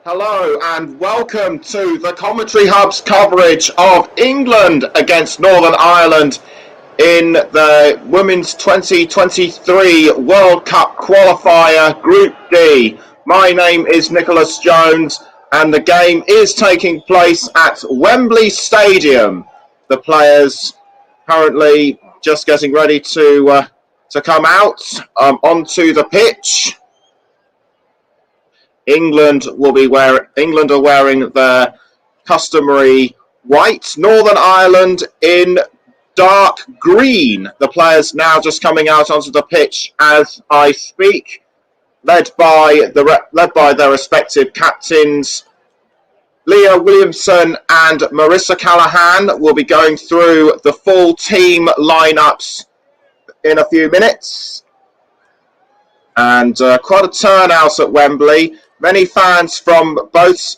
Hello and welcome to the Commentary Hub's coverage of England against Northern Ireland in the Women's 2023 World Cup Qualifier Group D. My name is Nicholas Jones and the game is taking place at Wembley Stadium. The players currently just getting ready to come out onto the pitch. England are wearing their customary white. Northern Ireland in dark green. The players now just coming out onto the pitch as I speak, led by their respective captains. Leah Williamson and Marissa Callaghan will be going through the full team lineups in a few minutes. And quite a turnout at Wembley. Many fans from both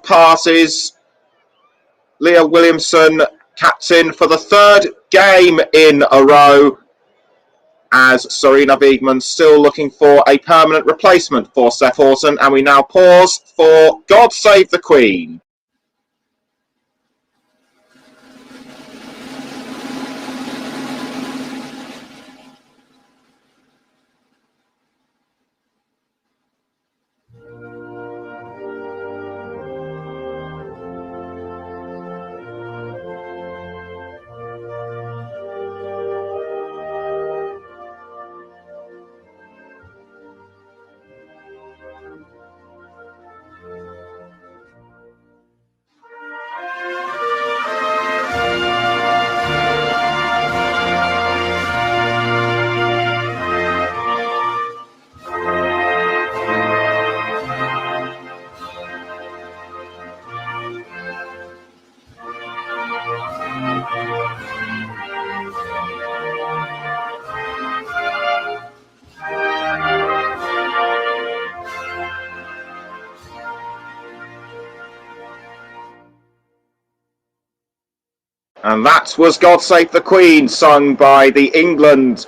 parties. Leah Williamson, captain for the third game in a row, as Serena Wiegman still looking for a permanent replacement for Steph Houghton. And we now pause for God Save the Queen. And that was God Save the Queen, sung by the England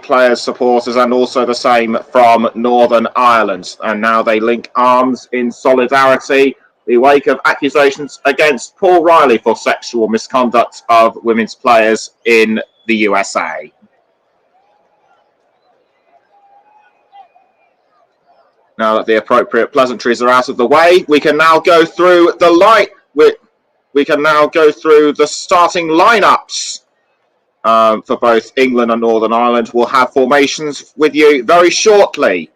players, supporters, and also the same from Northern Ireland. And now they link arms in solidarity in the wake of accusations against Paul Riley for sexual misconduct of women's players in the USA. Now that the appropriate pleasantries are out of the way, we can now go through the starting lineups for both England and Northern Ireland. We'll have formations with you very shortly.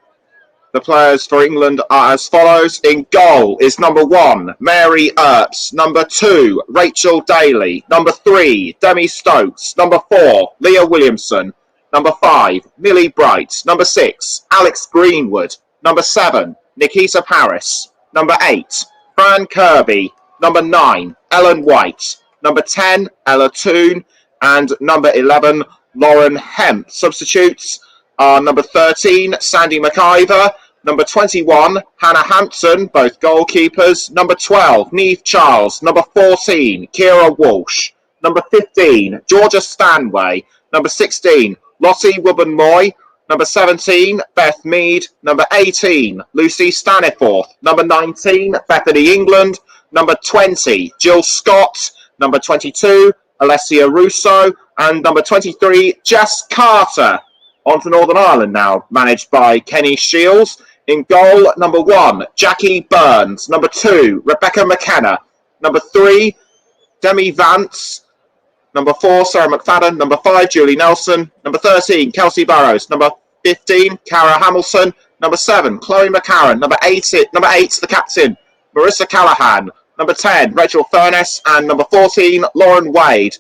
The players for England are as follows. In goal is number 1, Mary Earps. Number 2, Rachel Daly. Number 3, Demi Stokes. Number 4, Leah Williamson. Number 5, Millie Bright. Number 6, Alex Greenwood. Number 7, Nikita Parris. Number 8, Fran Kirby. Number 9, Ellen White. Number 10, Ella Toone. And number 11, Lauren Hemp. Substitutes are number 13, Sandy McIver. Number 21, Hannah Hampson, both goalkeepers. Number 12, Niamh Charles. Number 14, Kira Walsh. Number 15, Georgia Stanway. Number 16, Lottie Wubben-Moy. Number 17, Beth Mead. Number 18, Lucy Staniforth. Number 19, Bethany England. Number 20, Jill Scott. Number 22, Alessia Russo. And number 23, Jess Carter. On to Northern Ireland now, managed by Kenny Shields. In goal, number 1, Jackie Burns. Number 2, Rebecca McKenna. Number 3, Demi Vance. Number 4, Sarah McFadden. Number 5, Julie Nelson. Number 13, Kelsey Barrows. Number 15, Cara Hamilton. Number 7, Chloe McCarran. Number 8, the captain, Marissa Callaghan. Number 10, Rachel Furness. And number 14, Lauren Wade.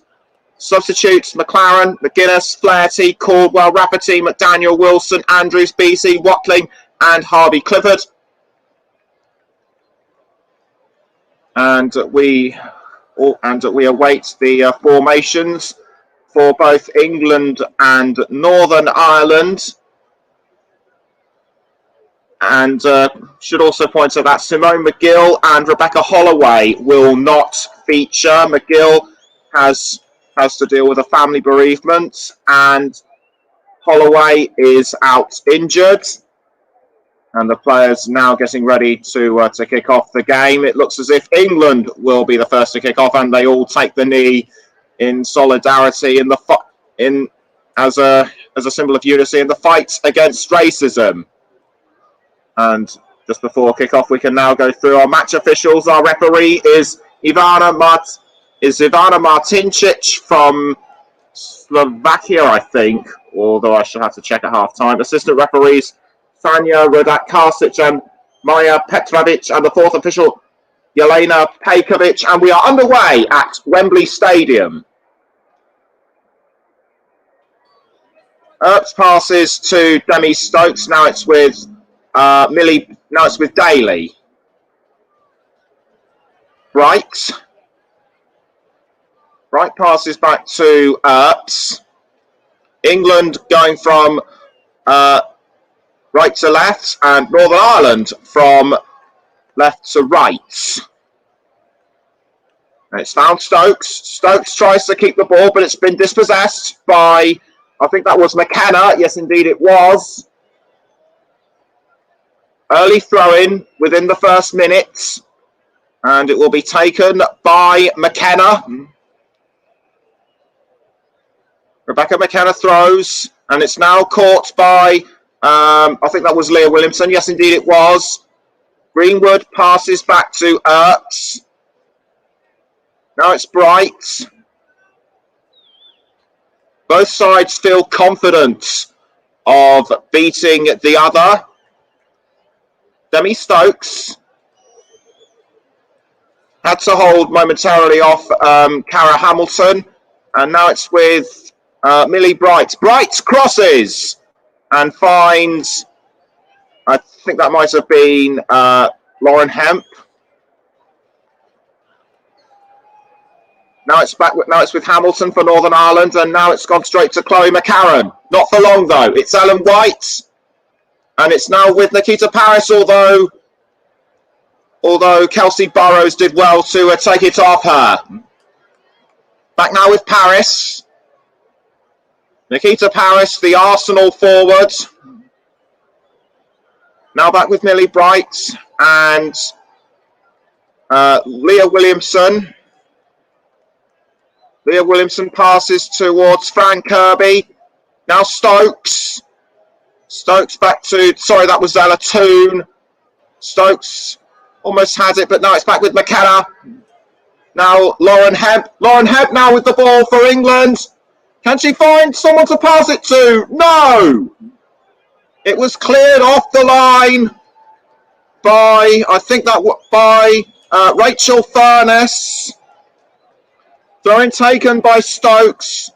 Substitutes: McLaren, McGuinness, Flaherty, Caldwell, Rafferty, McDaniel, Wilson, Andrews, BC, Watling, and Harvey Clifford. And we await the formations for both England and Northern Ireland. And should also point out that Simone McGill and Rebecca Holloway will not feature. McGill has to deal with a family bereavement, and Holloway is out injured. And the players now getting ready to kick off the game. It looks as if England will be the first to kick off, and they all take the knee in solidarity as a symbol of unity in the fight against racism. And just before kick-off, we can now go through our match officials. Our referee is Ivana Martincic from Slovakia, I think, although I shall have to check at half-time. Assistant referees Sanja Radak-Karsic and Maja Petrovic, and the fourth official Jelena Pejkovic, and we are underway at Wembley Stadium. Earps passes to Demi Stokes. Now it's with Millie. Now it's with Daly. Bright passes back to Earps. England going from right to left, and Northern Ireland from left to right. And it's found Stokes. Stokes tries to keep the ball, but it's been dispossessed by, I think that was McKenna. Yes, indeed it was. Early throw-in within the first minute, and it will be taken by McKenna. Rebecca McKenna throws, and it's now caught by, I think that was Leah Williamson. Yes, indeed it was. Greenwood passes back to Earps. Now it's Bright. Both sides feel confident of beating the other. Demi Stokes had to hold momentarily off Cara Hamilton, and now it's with Millie Bright. Bright crosses and finds, I think that might have been Lauren Hemp. Now it's with Hamilton for Northern Ireland, and now it's gone straight to Chloe McCarron. Not for long though. It's Ellen White, and it's now with Nikita Paris. Although Kelsey Burrows did well to take it off her. Back now with Paris. Nikita Paris, the Arsenal forward. Now back with Millie Bright and Leah Williamson. Leah Williamson passes towards Fran Kirby. Now Stokes. Stokes back to, sorry, that was Ella Toon. Stokes almost had it, but now it's back with McKenna. Now Lauren Hemp. Lauren Hemp now with the ball for England. Can she find someone to pass it to? No! It was cleared off the line by, I think that by Rachel Furness. Throwing taken by Stokes.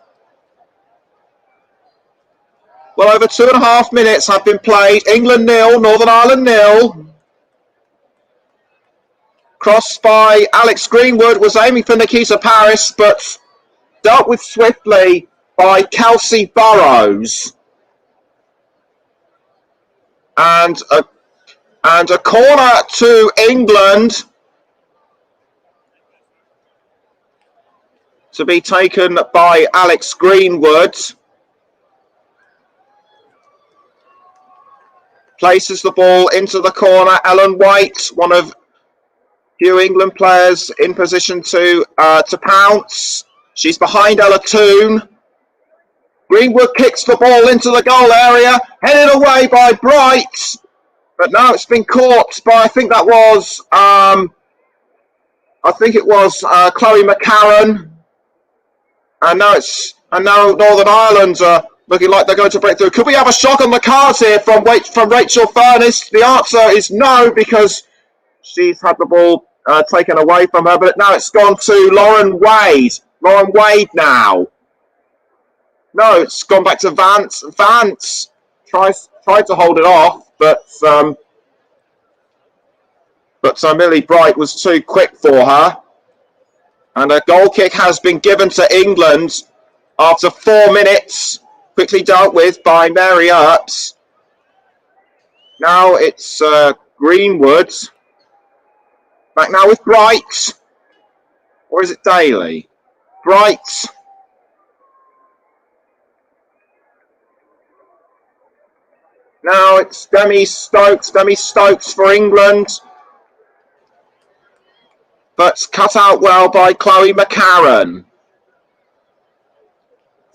Well, over 2.5 minutes have been played. England 0, Northern Ireland 0. Crossed by Alex Greenwood, was aiming for Nikita Paris, but dealt with swiftly by Kelsey Burrows. And a corner to England to be taken by Alex Greenwood. Places the ball into the corner. Ellen White, one of few England players in position to pounce. She's behind Ella Toon. Greenwood kicks the ball into the goal area, headed away by Bright, but now it's been caught by, I think that was, Chloe McCarron, and now Northern Ireland are looking like they're going to break through. Could we have a shock on the cards here from Rachel Furness? The answer is no, because she's had the ball taken away from her, but now it's gone to Lauren Wade. Lauren Wade now. No, it's gone back to Vance. Vance tried to hold it off, but Millie Bright was too quick for her. And a goal kick has been given to England after 4 minutes, quickly dealt with by Mary Earps. Now it's Greenwood. Back now with Bright. Or is it Daly? Bright. Now it's Demi Stokes for England. But cut out well by Chloe McCarron.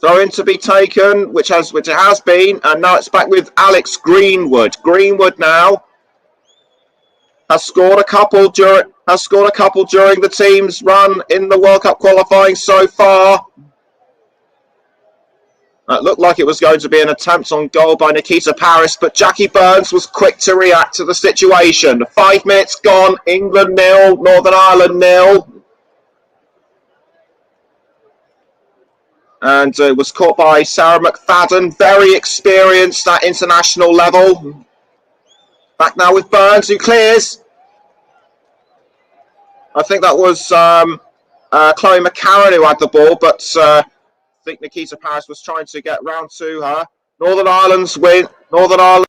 Throw in to be taken, which it has been, and now it's back with Alex Greenwood. Greenwood now has scored a couple during the team's run in the World Cup qualifying so far. It looked like it was going to be an attempt on goal by Nikita Parris, but Jackie Burns was quick to react to the situation. 5 minutes gone, England 0, Northern Ireland 0. And it was caught by Sarah McFadden, very experienced at international level. Back now with Burns, who clears. I think that was Chloe McCarron who had the ball, but I think Nikita Parris was trying to get round to her. Northern Ireland's win. Northern Ireland.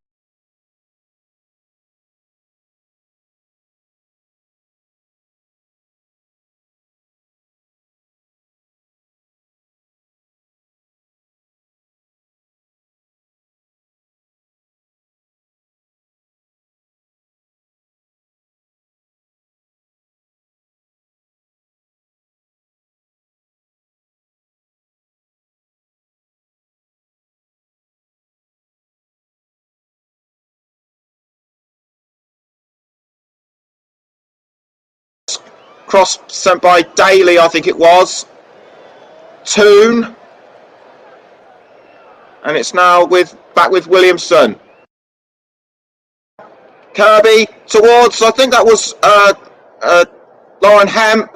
Cross sent by Daly, I think it was. Toon. And it's now back with Williamson. Kirby towards, I think that was Lauren Hemp.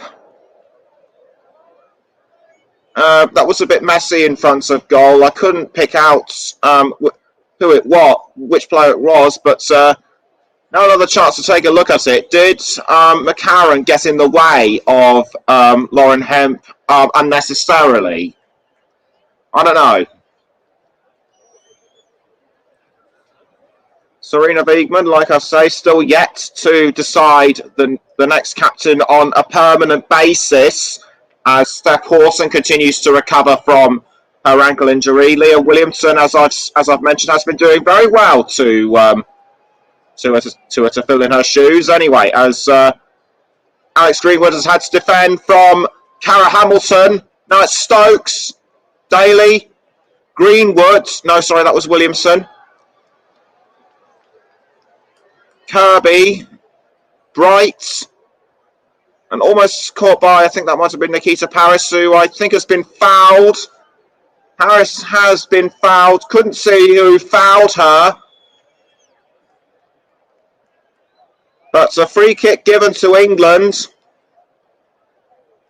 That was a bit messy in front of goal. I couldn't pick out which player it was, but now another chance to take a look at it. Did McCarron get in the way of Lauren Hemp unnecessarily? I don't know. Serena Wiegman, like I say, still yet to decide the next captain on a permanent basis as Steph Hawson continues to recover from her ankle injury. Leah Williamson, as I've mentioned, has been doing very well to fill in her shoes. Anyway, as Alex Greenwood has had to defend from Cara Hamilton. Now it's Stokes, Daly, Greenwood. No, sorry, that was Williamson. Kirby, Bright, and almost caught by, I think that might have been Nikita Parris, who I think has been fouled. Parris has been fouled. Couldn't see who fouled her. But a free kick given to England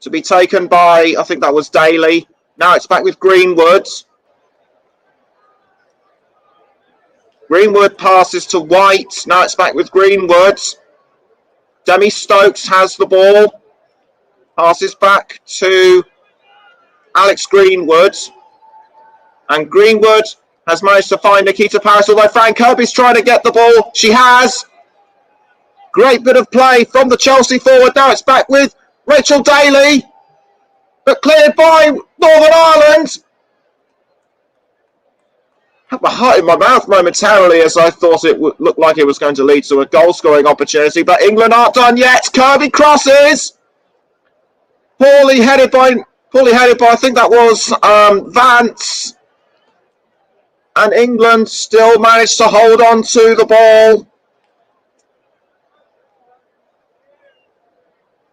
to be taken by, I think that was Daly. Now it's back with Greenwood. Greenwood passes to White. Now it's back with Greenwood. Demi Stokes has the ball. Passes back to Alex Greenwood. And Greenwood has managed to find Nikita Parris, although Fran Kirby's trying to get the ball. She has. Great bit of play from the Chelsea forward. Now it's back with Rachel Daly. But cleared by Northern Ireland. Had my heart in my mouth momentarily as I thought it would look like it was going to lead to a goal-scoring opportunity. But England aren't done yet. Kirby crosses. Poorly headed by, I think that was Vance. And England still managed to hold on to the ball.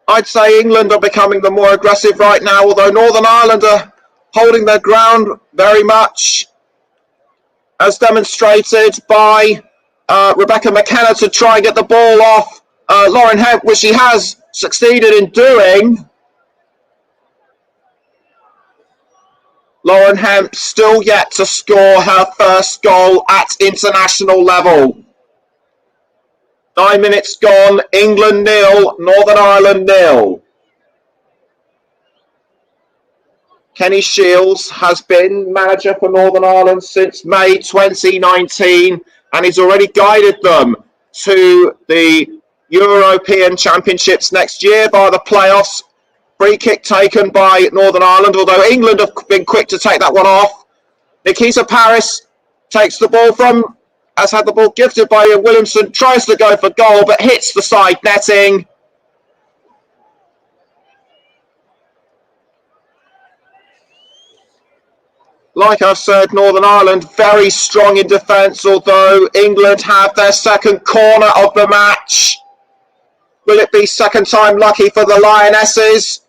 I'd say England are becoming the more aggressive right now, although Northern Ireland are holding their ground very much, as demonstrated by Rebecca McKenna to try and get the ball off Lauren Hemp, which she has succeeded in doing. Lauren Hemp still yet to score her first goal at international level. 9 minutes gone, England 0, Northern Ireland 0. Kenny Shields has been manager for Northern Ireland since May 2019, and he's already guided them to the European Championships next year by the playoffs. Free kick taken by Northern Ireland, although England have been quick to take that one off. Nikita Parris takes the ball from has had the ball gifted by Williamson, tries to go for goal, but hits the side netting. Like I've said, Northern Ireland very strong in defence, although England have their second corner of the match. Will it be second time lucky for the Lionesses?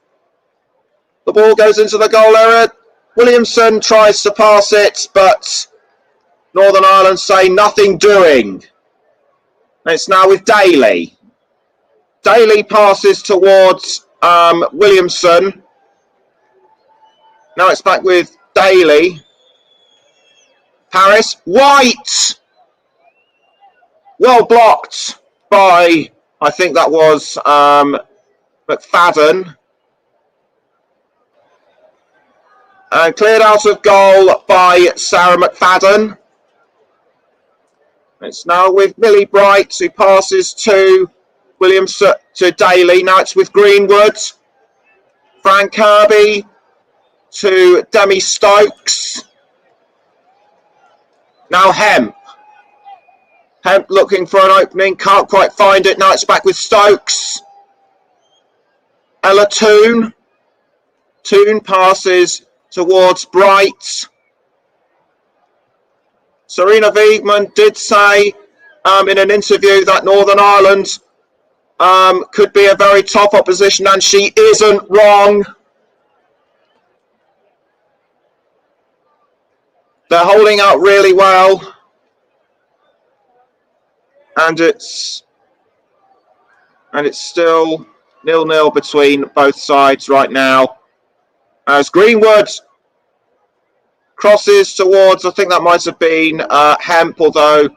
The ball goes into the goal area. Williamson tries to pass it, but Northern Ireland say nothing doing. It's now with Daly. Daly passes towards Williamson. Now it's back with Daly. Paris. White! Well blocked by, I think that was McFadden. And cleared out of goal by Sarah McFadden. It's now with Millie Bright, who passes to Williamson, to Daly. Now it's with Greenwood. Fran Kirby to Demi Stokes. Now Hemp. Hemp looking for an opening, can't quite find it. Now it's back with Stokes. Ella Toon. Toon passes towards Bright. Serena Wiegman did say in an interview that Northern Ireland could be a very tough opposition, and she isn't wrong. They're holding out really well. And it's still 0-0 between both sides right now. As Greenwood crosses towards, I think that might have been Hemp, although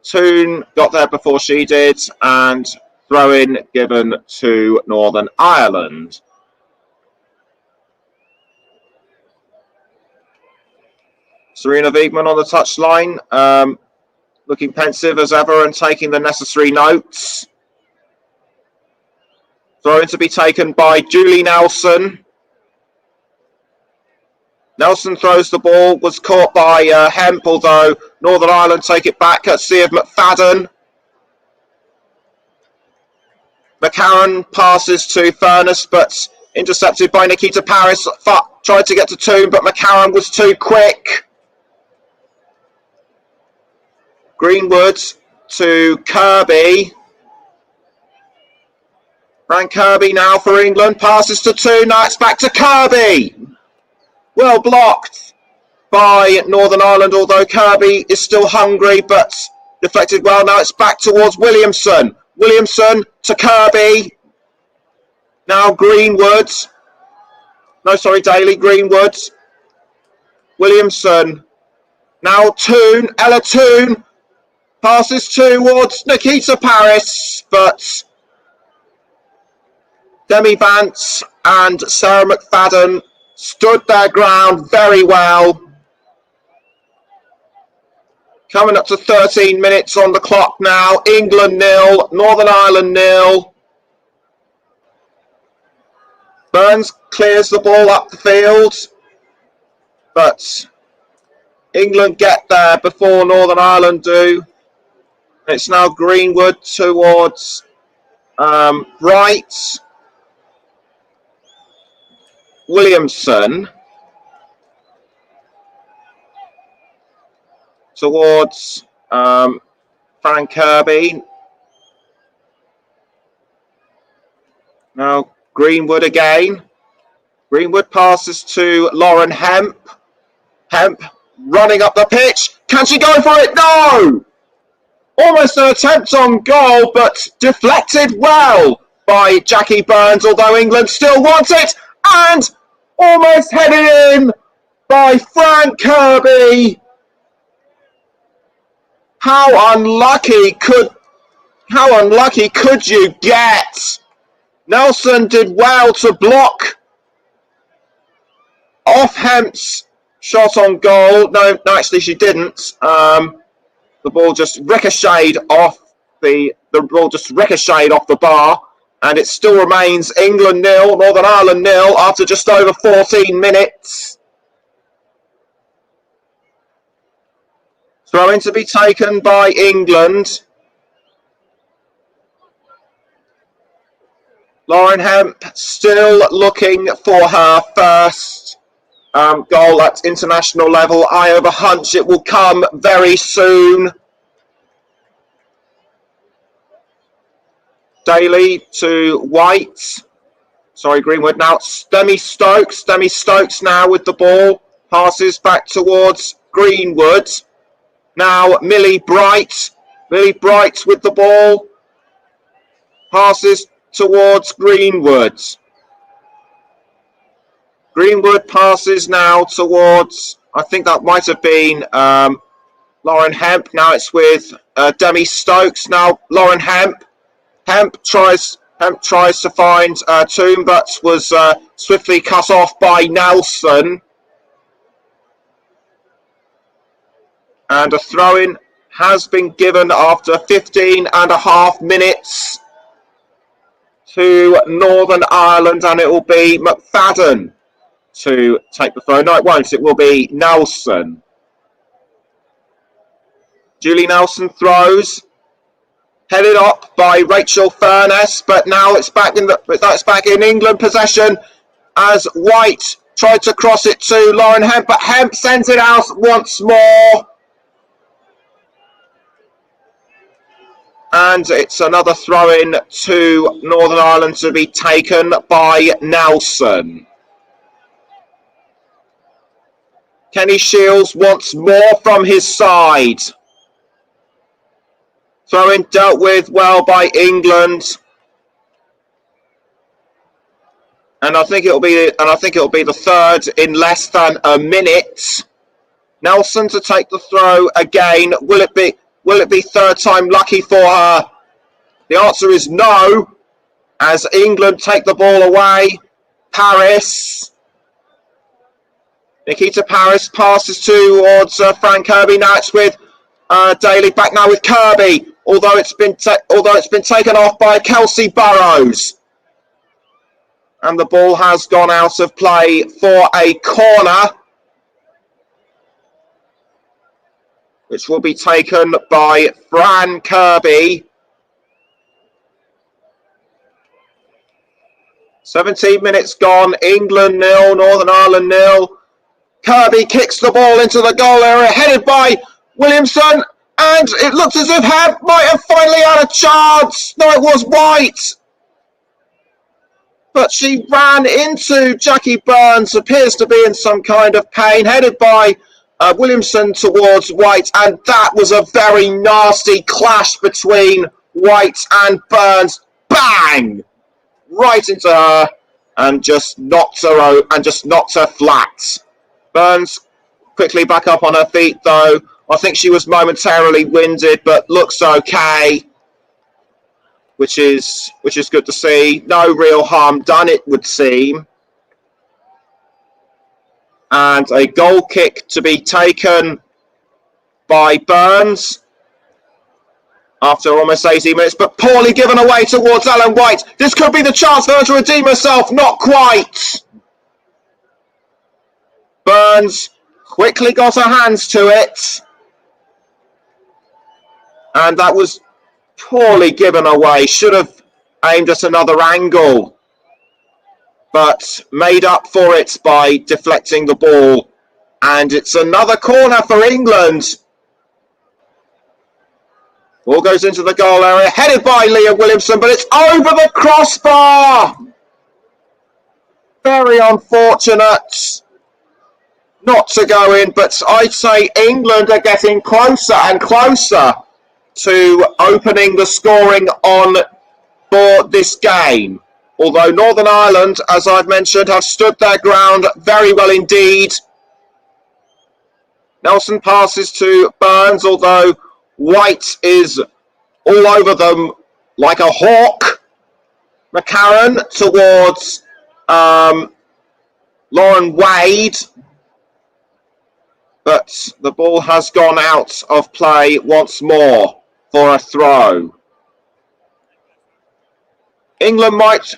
Toon got there before she did, and throw-in given to Northern Ireland. Serena Wiegman on the touchline, looking pensive as ever and taking the necessary notes. Throw-in to be taken by Julie Nelson. Nelson throws the ball, was caught by Hemp, although Northern Ireland take it back at sea of McFadden. McCarran passes to Furness, but intercepted by Nikita Paris. Tried to get to Toon, but McCarran was too quick. Greenwood to Kirby. Fran Kirby now for England. Passes to Toon. Now it's back to Kirby. Well blocked by Northern Ireland, although Kirby is still hungry, but deflected well. Now it's back towards Williamson. Williamson to Kirby. Now Greenwood. No, sorry, Daly. Greenwood. Williamson. Now Toon. Ella Toon. Passes towards Nikita Paris, but Demi Vance and Sarah McFadden stood their ground very well. Coming up to 13 minutes on the clock now. England 0, Northern Ireland 0. Burns clears the ball up the field, but England get there before Northern Ireland do. It's now Greenwood towards Bright. Williamson towards Fran Kirby. Now Greenwood again. Greenwood passes to Lauren Hemp. Hemp running up the pitch. Can she go for it? No! Almost an attempt on goal, but deflected well by Jackie Burns, although England still wants it. And almost headed in by Fran Kirby. How unlucky could you get? Nelson did well to block off Hemp's shot on goal. No, actually she didn't. The ball just ricocheted off the bar, and it still remains England 0, Northern Ireland 0 after just over 14 minutes. Throw-in to be taken by England. Lauren Hemp still looking for her first goal at international level. I have a hunch it will come very soon. Daly to White. Sorry, Greenwood now. Demi Stokes. Demi Stokes now with the ball. Passes back towards Greenwood. Now Millie Bright. Millie Bright with the ball. Passes towards Greenwood. Greenwood passes now towards, I think that might have been Lauren Hemp. Now it's with Demi Stokes. Now Lauren Hemp. Hemp tries to find Toom, but was swiftly cut off by Nelson. And a throw-in has been given after 15.5 minutes to Northern Ireland, and it will be McFadden to take the throw. No, it won't. It will be Nelson. Julie Nelson throws. Headed up by Rachel Furness, but now it's back in England possession as White tried to cross it to Lauren Hemp, but Hemp sends it out once more. And it's another throw-in to Northern Ireland to be taken by Nelson. Kenny Shields wants more from his side. Throw-in dealt with well by England, and I think it'll be the third in less than a minute. Nelson to take the throw again. Will it be third time lucky for her? The answer is no, as England take the ball away. Paris. Nikita Paris passes towards Frank Kirby. Now it's with Daly. Back now with Kirby. Although it's been taken off by Kelsey Burrows. And the ball has gone out of play for a corner, which will be taken by Fran Kirby. 17 minutes gone. England 0, Northern Ireland 0. Kirby kicks the ball into the goal area, headed by Williamson. And it looks as if Hemp might have finally had a chance. No, it was White. But she ran into Jackie Burns, appears to be in some kind of pain, headed by Williamson towards White. And that was a very nasty clash between White and Burns. Bang! Right into her and just knocked her flat. Burns quickly back up on her feet though. I think she was momentarily winded, but looks okay, which is good to see. No real harm done, it would seem. And a goal kick to be taken by Burns after almost 18 minutes, but poorly given away towards Ellen White. This could be the chance for her to redeem herself. Not quite. Burns quickly got her hands to it. And that was poorly given away. Should have aimed at another angle, but made up for it by deflecting the ball. And it's another corner for England. Ball goes into the goal area, headed by Leah Williamson, but it's over the crossbar. Very unfortunate not to go in, but I'd say England are getting closer and closer to opening the scoring on for this game. Although Northern Ireland, as I've mentioned, have stood their ground very well indeed. Nelson passes to Burns, although White is all over them like a hawk. McCarran towards Lauren Wade. But the ball has gone out of play once more for a throw. England might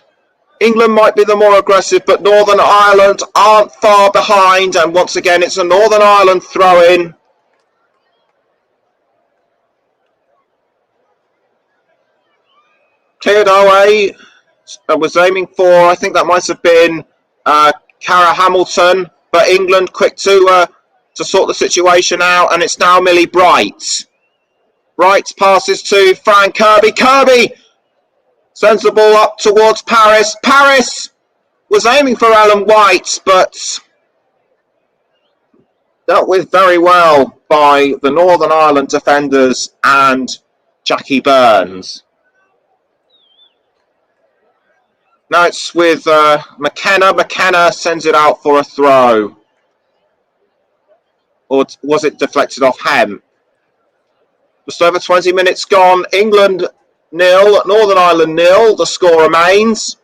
be the more aggressive, but Northern Ireland aren't far behind. And once again, it's a Northern Ireland throw-in. cleared away. Was aiming for, I think that might have been Cara Hamilton, but England quick to sort the situation out, and it's now Millie Bright. Bright passes to Fran Kirby. Kirby sends the ball up towards Paris. Paris was aiming for Ellen White, but dealt with very well by the Northern Ireland defenders and Jackie Burns. Now it's with McKenna. McKenna sends it out for a throw. Or was it deflected off Hem? Just over 20 minutes gone. England 0, Northern Ireland 0. The score remains.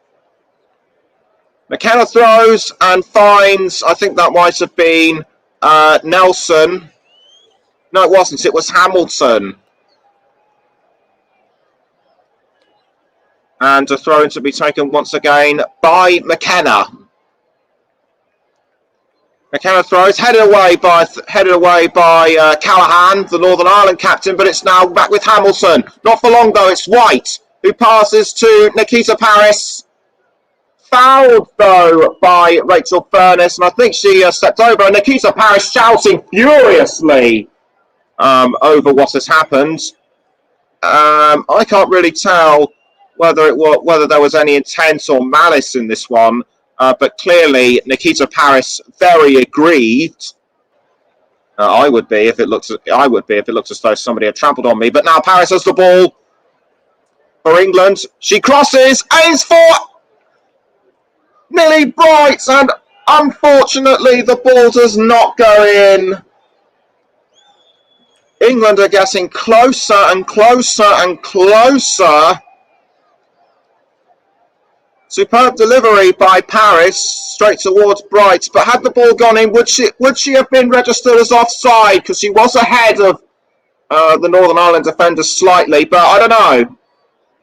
McKenna throws and finds, I think that might have been Nelson. No, it wasn't. It was Hamilton. And a throw-in to be taken once again by McKenna. McKenna throws, headed away by Callaghan, the Northern Ireland captain, but it's now back with Hamilton. Not for long though, it's White who passes to Nikita Paris. Fouled though by Rachel Furness, and I think she stepped over. And Nikita Paris shouting furiously over what has happened. I can't really tell whether there was any intent or malice in this one, but clearly Nikita Paris very aggrieved. I would be if it looked as though somebody had trampled on me. But now Paris has the ball for England. She crosses, aims for Millie Bright, and unfortunately the ball does not go in. England are getting closer and closer and closer. Superb delivery by Paris, straight towards Bright. But had the ball gone in, would she have been registered as offside? Because she was ahead of the Northern Ireland defenders slightly, but I don't know.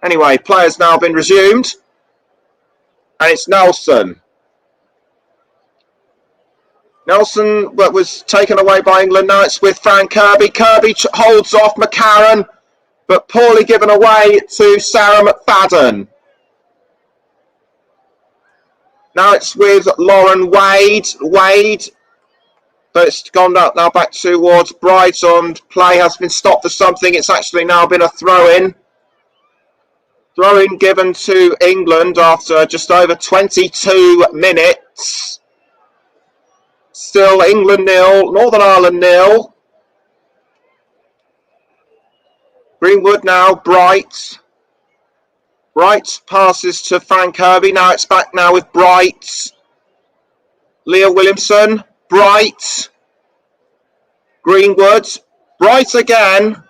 Anyway, players now been resumed. And it's Nelson. Nelson was taken away by England. Now it's with Fran Kirby. Kirby holds off McCarron, but poorly given away to Sarah McFadden. Now it's with Lauren Wade. But it's gone up now back towards Brighton. Play has been stopped for something. It's actually now been a throw-in. Throw-in given to England after just over 22 minutes. Still England 0, Northern Ireland 0. Greenwood now, Bright. Bright passes to Fran Kirby. Now it's back now with Bright. Leah Williamson. Bright. Greenwood. Bright again.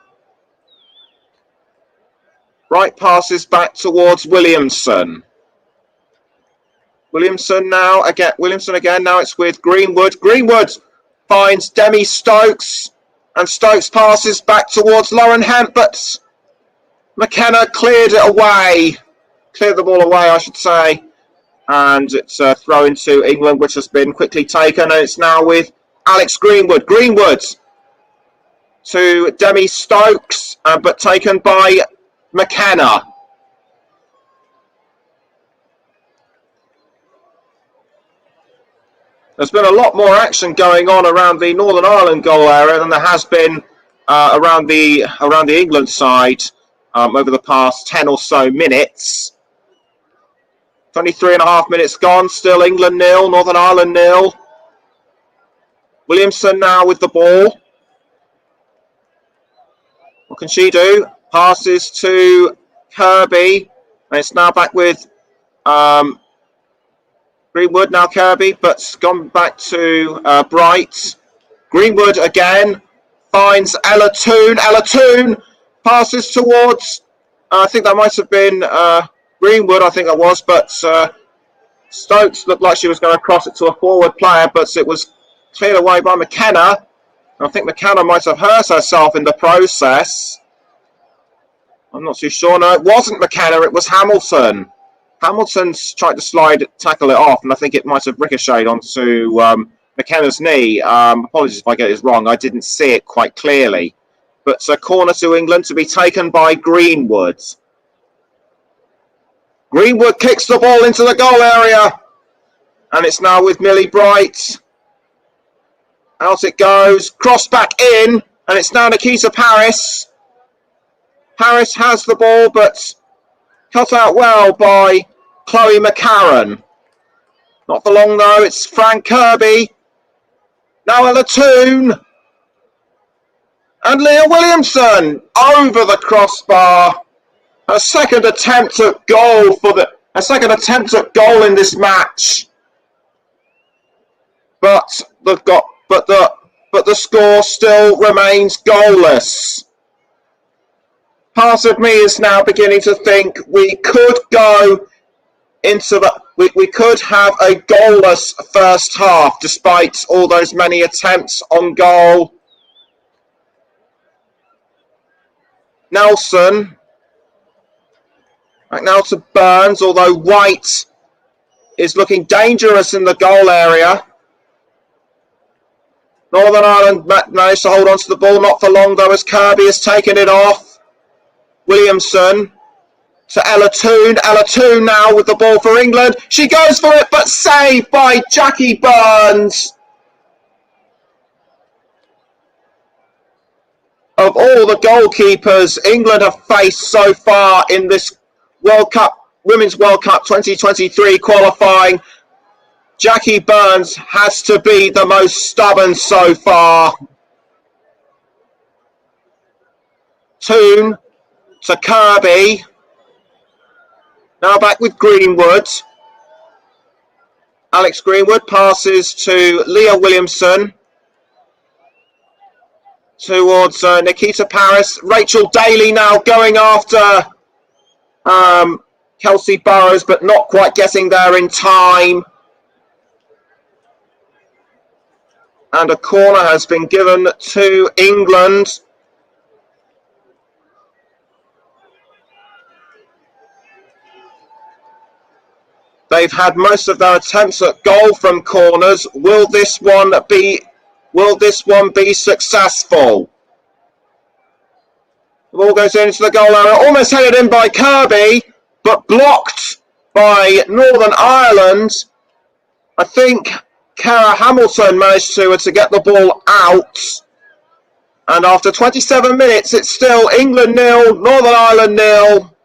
Bright passes back towards Williamson. Williamson again. Now it's with Greenwood. Greenwood finds Demi Stokes. And Stokes passes back towards Lauren Hemp, but McKenna cleared it away. Cleared the ball away, I should say. And it's a throw into England, which has been quickly taken. And it's now with Alex Greenwood. Greenwood to Demi Stokes, but taken by McKenna. There's been a lot more action going on around the Northern Ireland goal area than there has been around the England side over the past 10 or so minutes. 23.5 minutes gone. Still England 0, Northern Ireland 0. Williamson now with the ball. What can she do? Passes to Kirby. And it's now back with Greenwood, now Kirby, but it's gone back to Bright. Greenwood again finds Ella Toon. Ella Toon passes towards, I think that might have been Greenwood, I think that was, but Stokes looked like she was going to cross it to a forward player, but it was cleared away by McKenna. I think McKenna might have hurt herself in the process. I'm not too sure. No, it wasn't McKenna, it was Hamilton. Hamilton's tried to tackle it off, and I think it might have ricocheted onto McKenna's knee. Apologies if I get this wrong. I didn't see it quite clearly. But a corner to England to be taken by Greenwood. Greenwood kicks the ball into the goal area. And it's now with Millie Bright. Out it goes. Cross back in. And it's now Nikita Paris. Paris has the ball, but cut out well by Chloe McCarran. Not for long though. It's Fran Kirby. Now Ella Toon. And Leah Williamson over the crossbar. Her second attempt at goal in this match. But the score still remains goalless. Part of me is now beginning to think we could go into we could have a goalless first half despite all those many attempts on goal. Nelson. Back now to Burns, although White is looking dangerous in the goal area. Northern Ireland managed to hold on to the ball, not for long though, as Kirby has taken it off. Williamson to Ella Toon. Ella Toon now with the ball for England. She goes for it, but saved by Jackie Burns. Of all the goalkeepers England have faced so far in this World Cup, Women's World Cup 2023 qualifying, Jackie Burns has to be the most stubborn so far. Toon to Kirby. Now back with Greenwood. Alex Greenwood passes to Leah Williamson. Towards Nikita Paris. Rachel Daly now going after Kelsey Burrows, but not quite getting there in time. And a corner has been given to England. They've had most of their attempts at goal from corners. Will this one be successful? The ball goes into the goal area, almost headed in by Kirby, but blocked by Northern Ireland. I think Cara Hamilton managed to get the ball out. And after 27 minutes, it's still England 0, Northern Ireland 0.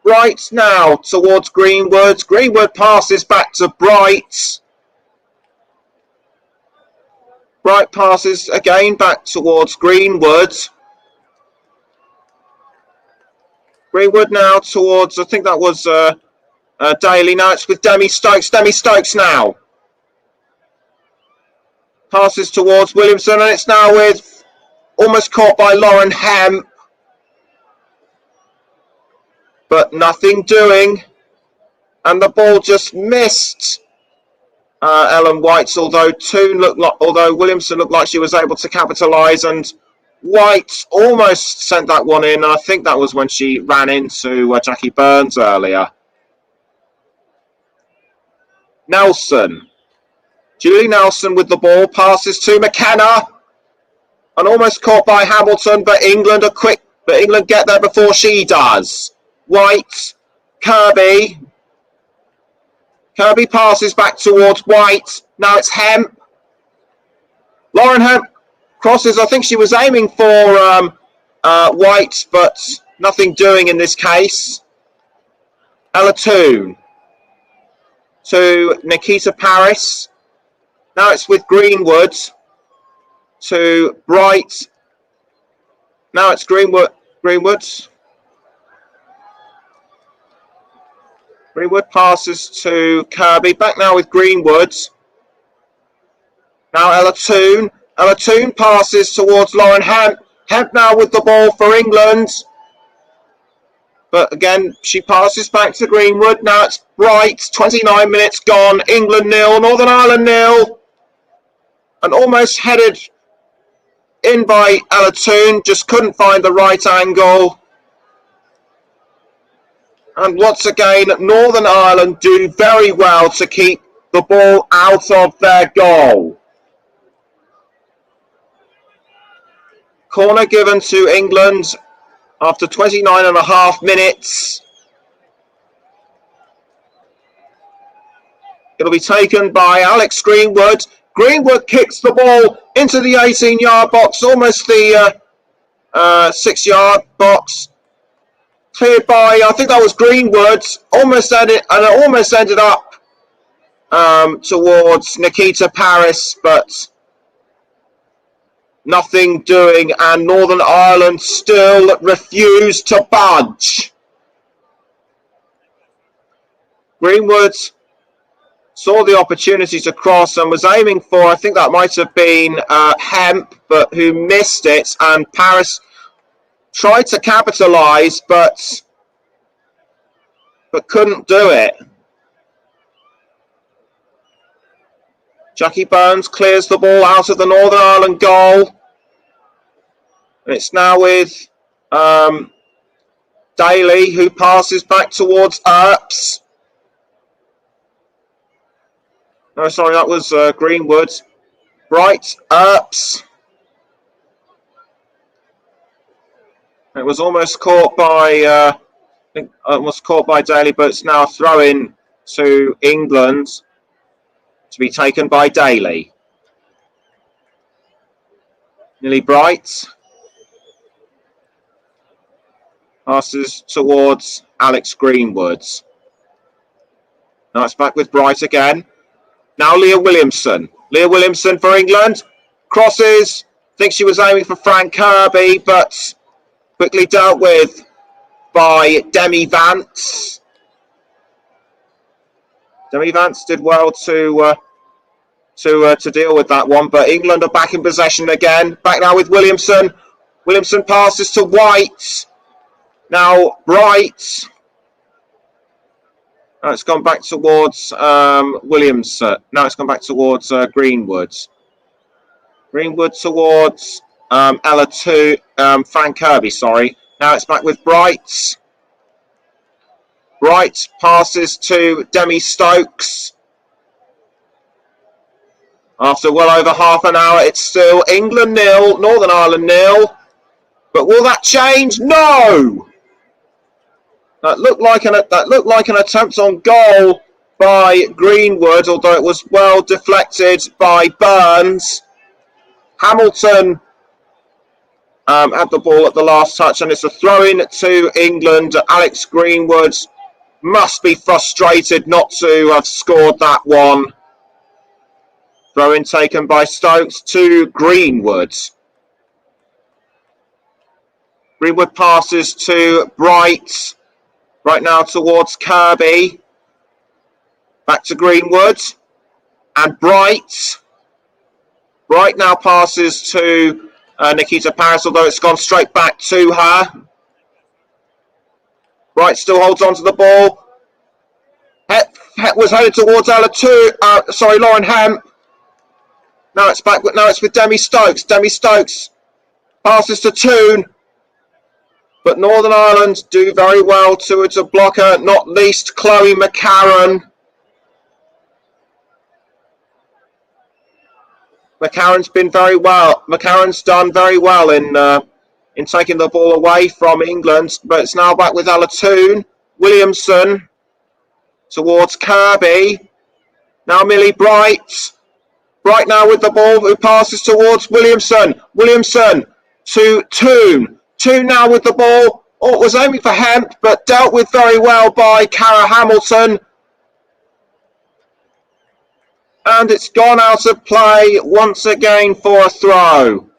Bright now towards Greenwood. Greenwood passes back to Bright. Bright passes again back towards Greenwood. Greenwood now towards, I think that was Daly. Now it's with Demi Stokes. Demi Stokes now. Passes towards Williamson, and it's now with, almost caught by Lauren Hemp. But nothing doing. And the ball just missed Ellen White's, although Williamson looked like she was able to capitalise, and White almost sent that one in. I think that was when she ran into Jackie Burns earlier. Nelson. Julie Nelson with the ball, passes to McKenna, and almost caught by Hamilton, but England get there before she does. White, Kirby. Kirby passes back towards White. Now it's Hemp. Lauren Hemp crosses. I think she was aiming for White, but nothing doing in this case. Ella Toon to Nikita Paris. Now it's with Greenwood to Bright. Now it's Greenwood. Greenwood passes to Kirby. Back now with Greenwood. Now Ella Toon. Ella Toon passes towards Lauren Hemp. Hemp now with the ball for England. But again, she passes back to Greenwood. Now it's Bright. 29 minutes gone. England 0, Northern Ireland 0. And almost headed in by Ella Toon. Just couldn't find the right angle. And once again, Northern Ireland do very well to keep the ball out of their goal. Corner given to England after 29.5 minutes. It'll be taken by Alex Greenwood. Greenwood kicks the ball into the 18-yard box, almost the 6-yard box. Cleared by, I think that was Greenwood. Almost ended up towards Nikita Paris, but nothing doing, and Northern Ireland still refuse to budge. Greenwood saw the opportunity to cross and was aiming for, I think that might have been Hemp, but who missed it, and Paris tried to capitalise, but couldn't do it. Jackie Burns clears the ball out of the Northern Ireland goal. And it's now with Daly, who passes back towards Earps. No, sorry, that was Greenwood. Bright, Earps. It was almost caught by, Daly, but it's now throw-in to England to be taken by Daly. Nearly Bright. Passes towards Alex Greenwood. Now it's back with Bright again. Now Leah Williamson. Leah Williamson for England. Crosses. Thinks she was aiming for Frank Kirby, but quickly dealt with by Demi Vance. Demi Vance did well to deal with that one, but England are back in possession again. Back now with Williamson. Williamson passes to White. Now Bright. Now it's gone back towards Williamson. Now it's gone back towards Greenwood. Greenwood towards Frank Kirby, sorry. Now it's back with Bright. Bright passes to Demi Stokes. After well over half an hour, it's still England 0, Northern Ireland 0. But will that change? No! That looked like an attempt on goal by Greenwood, although it was well deflected by Burns. Hamilton had the ball at the last touch, and it's a throw-in to England. Alex Greenwood must be frustrated not to have scored that one. Throw-in taken by Stokes to Greenwood. Greenwood passes to Bright. Right now towards Kirby. Back to Greenwood. And Bright. Bright now passes to Nikita Paris, although it's gone straight back to her. Bright still holds on to the ball. Was headed towards Lauren Hemp. Now it's back. Now it's with Demi Stokes. Demi Stokes passes to Toon. But Northern Ireland do very well to a blocker, not least Chloe McCarran. McCarran's been very well. McCarran's done very well in taking the ball away from England, but it's now back with Alatoon. Williamson towards Kirby. Now Millie Bright. Bright now with the ball, who passes towards Williamson. Williamson to Toon. Toon now with the ball. Oh, was aiming for Hemp, but dealt with very well by Cara Hamilton. And it's gone out of play once again for a throw.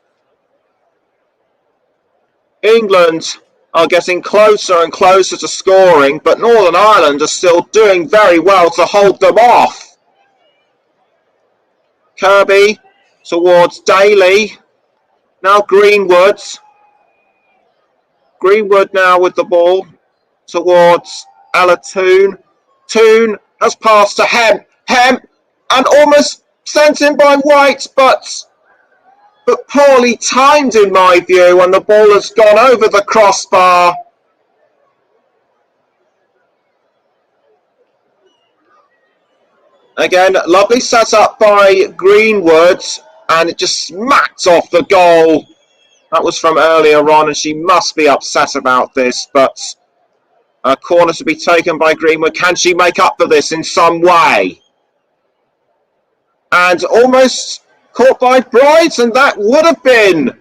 England are getting closer and closer to scoring, but Northern Ireland are still doing very well to hold them off. Kirby towards Daly. Now Greenwood. Greenwood now with the ball towards Alatoon. Toon has passed to Hemp. Hemp, and almost sent in by White, but poorly timed in my view, and the ball has gone over the crossbar. Again, lovely set up by Greenwood, and it just smacked off the goal. That was from earlier on, and she must be upset about this, but a corner to be taken by Greenwood. Can she make up for this in some way? and almost caught by Bright, and that would have been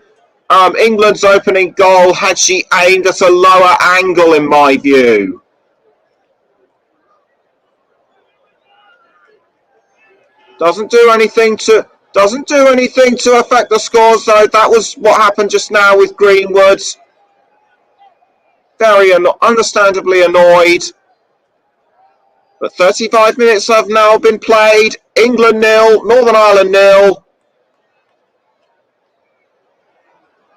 England's opening goal had she aimed at a lower angle, in my view. Doesn't do anything to affect the scores, though. That was what happened just now with Greenwood. Very understandably annoyed. But 35 minutes have now been played. England 0, Northern Ireland 0.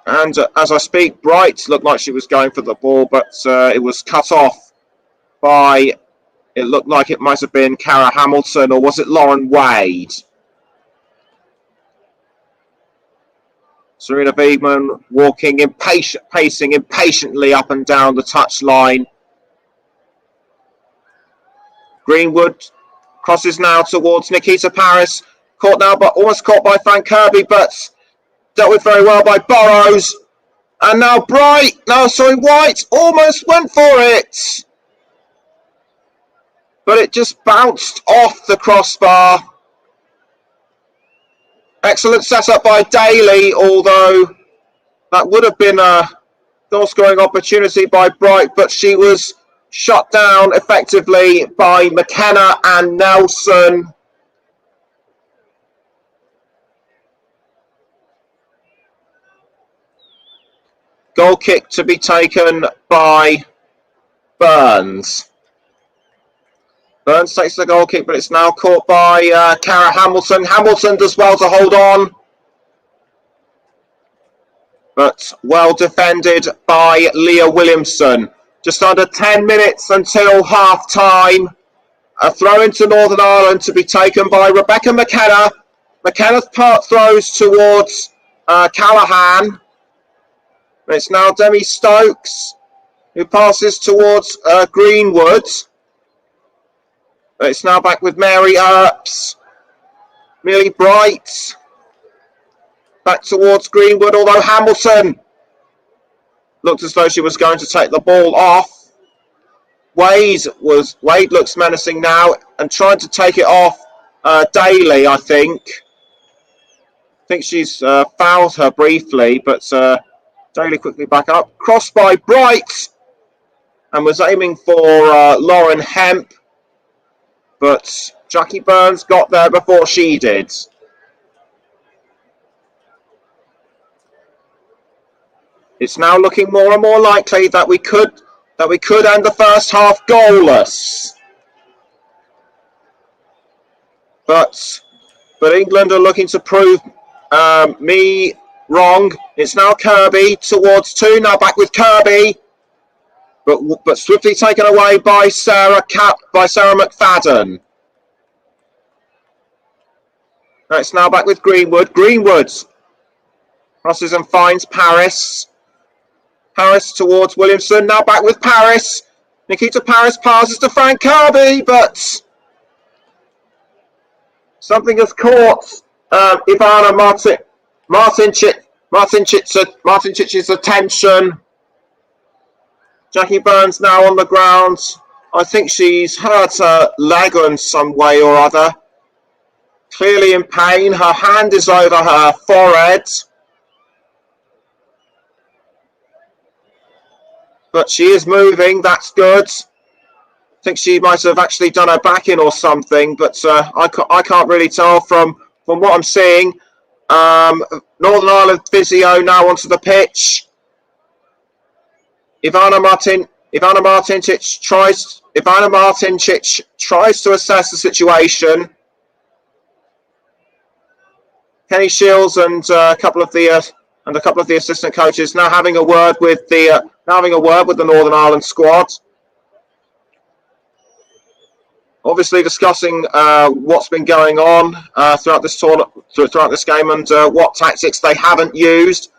And as I speak, Bright looked like she was going for the ball, but it was cut off by, it looked like it might have been Cara Hamilton, or was it Lauren Wade? Serena Wiegman walking pacing impatiently up and down the touchline. Greenwood crosses now towards Nikita Paris. Caught now, but almost caught by Frank Kirby, but dealt with very well by Burrows. And now White almost went for it. But it just bounced off the crossbar. Excellent setup by Daly, although that would have been a goal-scoring opportunity by Bright, but she was shut down effectively by McKenna and Nelson. Goal kick to be taken by Burns. Burns takes the goal kick, but it's now caught by Cara Hamilton. Hamilton does well to hold on, but well defended by Leah Williamson. Just under 10 minutes until half-time. A throw into Northern Ireland to be taken by Rebecca McKenna. McKenna's part throws towards Callahan. It's now Demi Stokes who passes towards Greenwood. It's now back with Mary Earps. Millie Bright. Back towards Greenwood, although Hamilton looked as though she was going to take the ball off. Wade looks menacing now and trying to take it off Daly, I think. I think she's fouled her briefly, but Daly quickly back up. Crossed by Bright and was aiming for Lauren Hemp. But Jackie Burns got there before she did. It's now looking more and more likely that we could end the first half goalless. But England are looking to prove me wrong. It's now Kirby towards two. Now back with Kirby. But swiftly taken away by Sarah McFadden. It's now back with Greenwood. Greenwood crosses and finds Paris. Paris towards Williamson. Now back with Paris. Nikita Paris passes to Frank Kirby, but something has caught Ivana Martincic's attention. Jackie Burns now on the ground. I think she's hurt her leg in some way or other. Clearly in pain. Her hand is over her forehead. But she is moving. That's good. I think she might have actually done her back in or something. But I can't really tell from what I'm seeing. Northern Ireland physio now onto the pitch. Ivana Martincic tries to assess the situation. Kenny Shields and a couple of the assistant coaches now having a word with the Northern Ireland squad. Obviously discussing what's been going on throughout this game and what tactics they haven't used.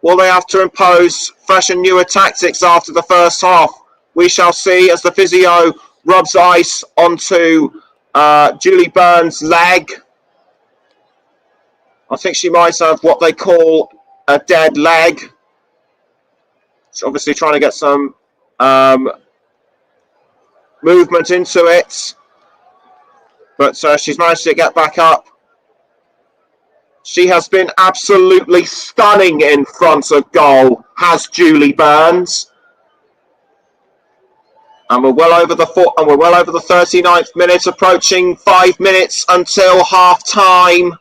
Will they have to impose fresh and newer tactics after the first half? We shall see as the physio rubs ice onto Julie Burns' leg. I think she might have what they call a dead leg. She's obviously trying to get some movement into it. but she's managed to get back up. She has been absolutely stunning in front of goal, has Julie Burns. And we're well over the 39th minute, approaching 5 minutes until half time.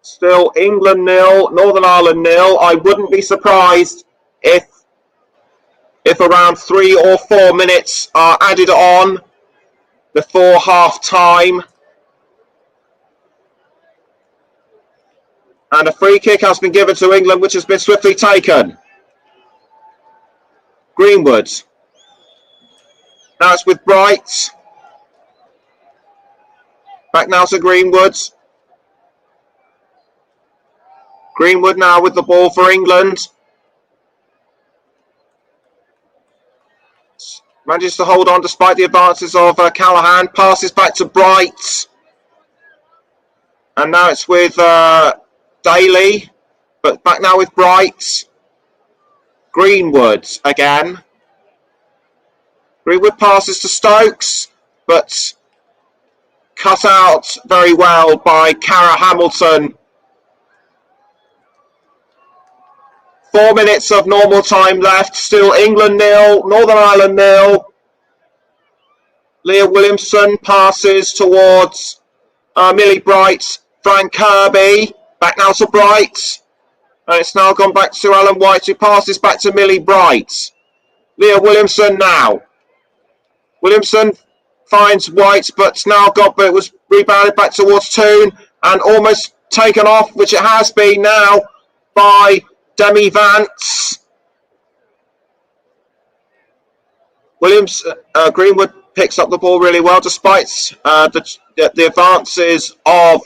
Still England 0, Northern Ireland 0. I wouldn't be surprised if around 3 or 4 minutes are added on before half time. And a free kick has been given to England, which has been swiftly taken. Greenwood. Now it's with Bright. Back now to Greenwood. Greenwood now with the ball for England. Manages to hold on despite the advances of Callahan. Passes back to Bright. And now it's with Daly. But back now with Bright. Greenwood again. Greenwood passes to Stokes, but cut out very well by Cara Hamilton. 4 minutes of normal time left. Still England 0, Northern Ireland 0. Leah Williamson passes towards Millie Bright. Frank Kirby. Back now to Bright. And it's now gone back to Alan White, who passes back to Millie Bright. Leah Williamson now. Williamson finds White, but it was rebounded back towards Toon and almost taken off, which it has been now, by Demi Vance. Greenwood picks up the ball really well, despite the advances of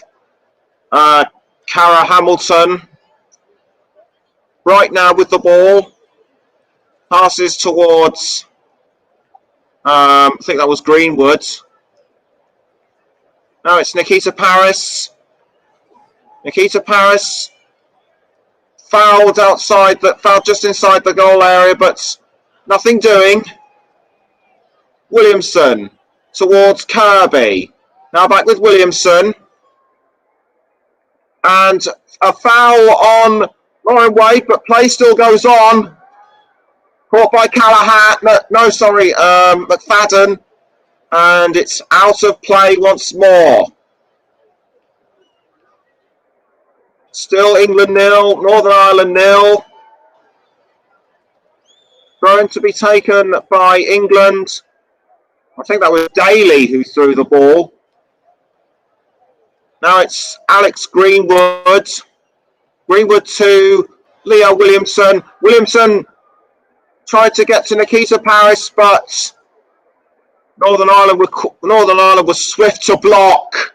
Cara Hamilton. Right now with the ball, passes towards, I think that was Greenwood. Now it's Nikita Paris. Nikita Paris fouled just inside the goal area, but nothing doing. Williamson towards Kirby. Now back with Williamson. And a foul on Lauren Wade, but play still goes on. Caught by Callahan. McFadden. And it's out of play once more. Still England 0, Northern Ireland 0. Thrown to be taken by England. I think that was Daly who threw the ball. Now it's Alex Greenwood. Greenwood to Leah Williamson. Williamson tried to get to Nikita Paris, but Northern Ireland was swift to block.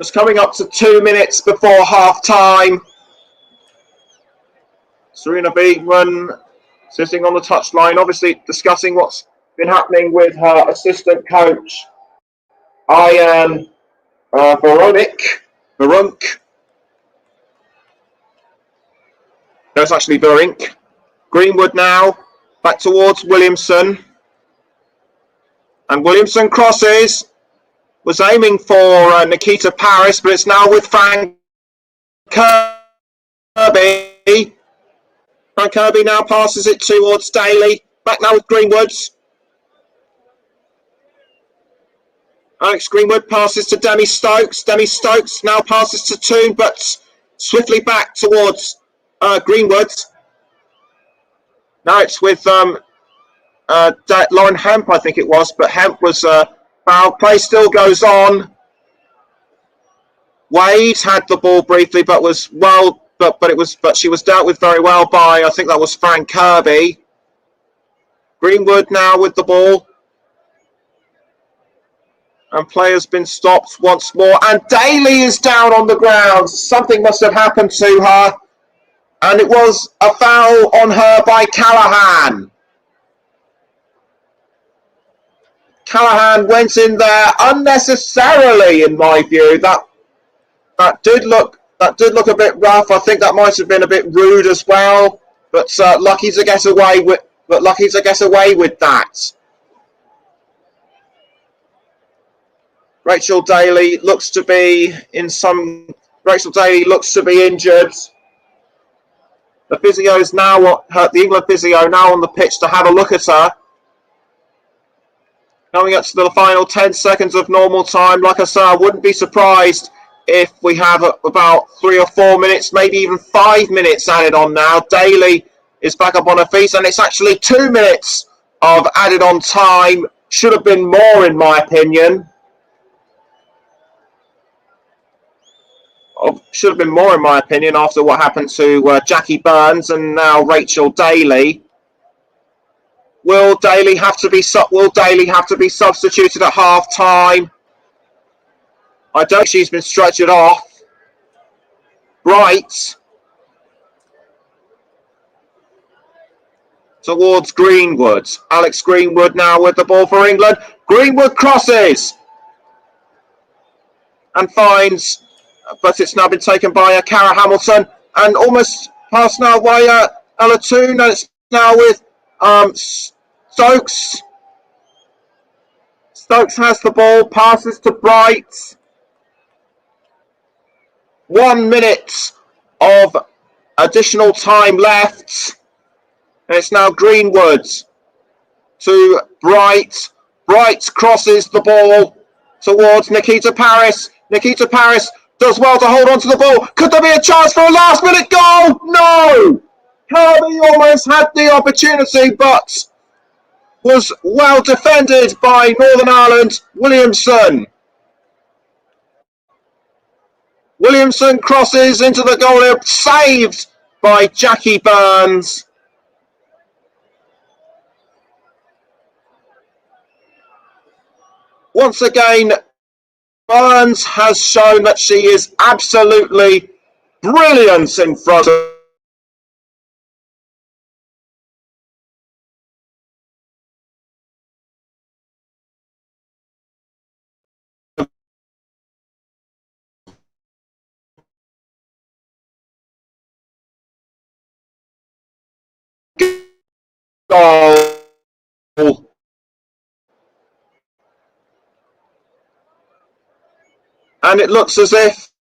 It's coming up to 2 minutes before half time. Serena Beekman sitting on the touchline, obviously discussing what's been happening with her assistant coach, Ian Verunk. No, it's actually Verink. Greenwood now, back towards Williamson. And Williamson crosses. Was aiming for Nikita Paris, but it's now with Frank Kirby. Frank Kirby now passes it towards Daly. Back now with Greenwood. Alex Greenwood passes to Demi Stokes. Demi Stokes now passes to Toon, but swiftly back towards Greenwood. Now it's with Lauren Hemp, I think it was, but Hemp was foul. Play still goes on. Wade had the ball briefly, but she was dealt with very well by, I think that was Frank Kirby. Greenwood now with the ball. And play has been stopped once more. And Daly is down on the ground. Something must have happened to her. And it was a foul on her by Callahan. Callahan went in there unnecessarily, in my view. That did look a bit rough. I think that might have been a bit rude as well. But lucky to get away with but lucky to get away with that. Rachel Daly looks to be injured. The physio is now the England physio now on the pitch to have a look at her. Coming up to the final 10 seconds of normal time. Like I said, I wouldn't be surprised if we have about 3 or 4 minutes, maybe even 5 minutes added on now. Daly is back up on her feet, and it's actually 2 minutes of added on time. Should have been more, in my opinion. Should have been more, in my opinion, after what happened to Jackie Burns and now Rachel Daly. Will Daly have to be substituted at half time? I don't think she's been stretchered off. Bright towards Greenwood. Alex Greenwood now with the ball for England. Greenwood crosses and finds, but it's now been taken by Cara Hamilton and almost passed now by Alatoon, and it's now with Stokes. Stokes has the ball, passes to Bright. 1 minute of additional time left. And it's now Greenwood to Bright. Bright crosses the ball towards Nikita Paris. Nikita Paris does well to hold on to the ball. Could there be a chance for a last-minute goal? No! Kirby almost had the opportunity, but was well defended by Northern Ireland. Williamson crosses into the goal, saved by Jackie Burns. Once again, Burns has shown that she is absolutely brilliant in front of goal. And it looks as if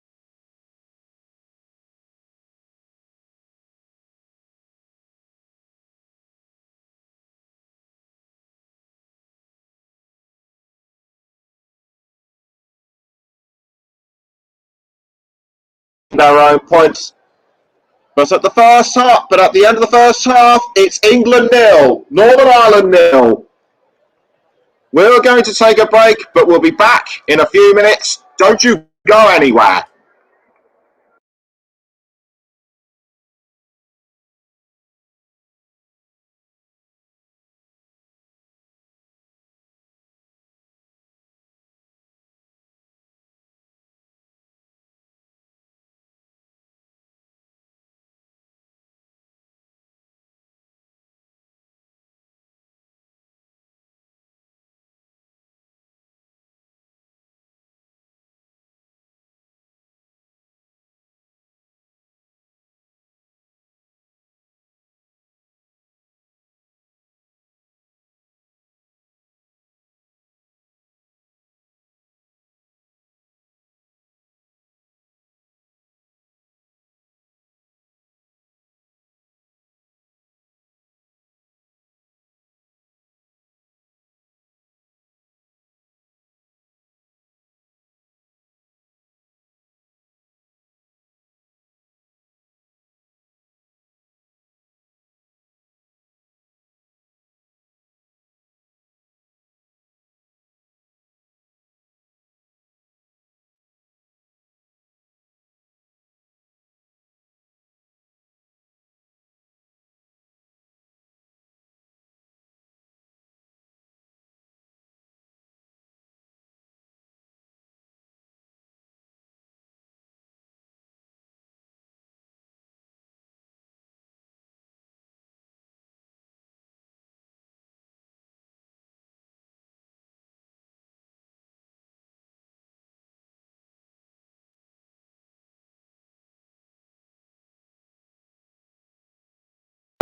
their own points. But at the end of the first half, it's England 0, Northern Ireland 0. We're going to take a break, but we'll be back in a few minutes. Don't you go anywhere.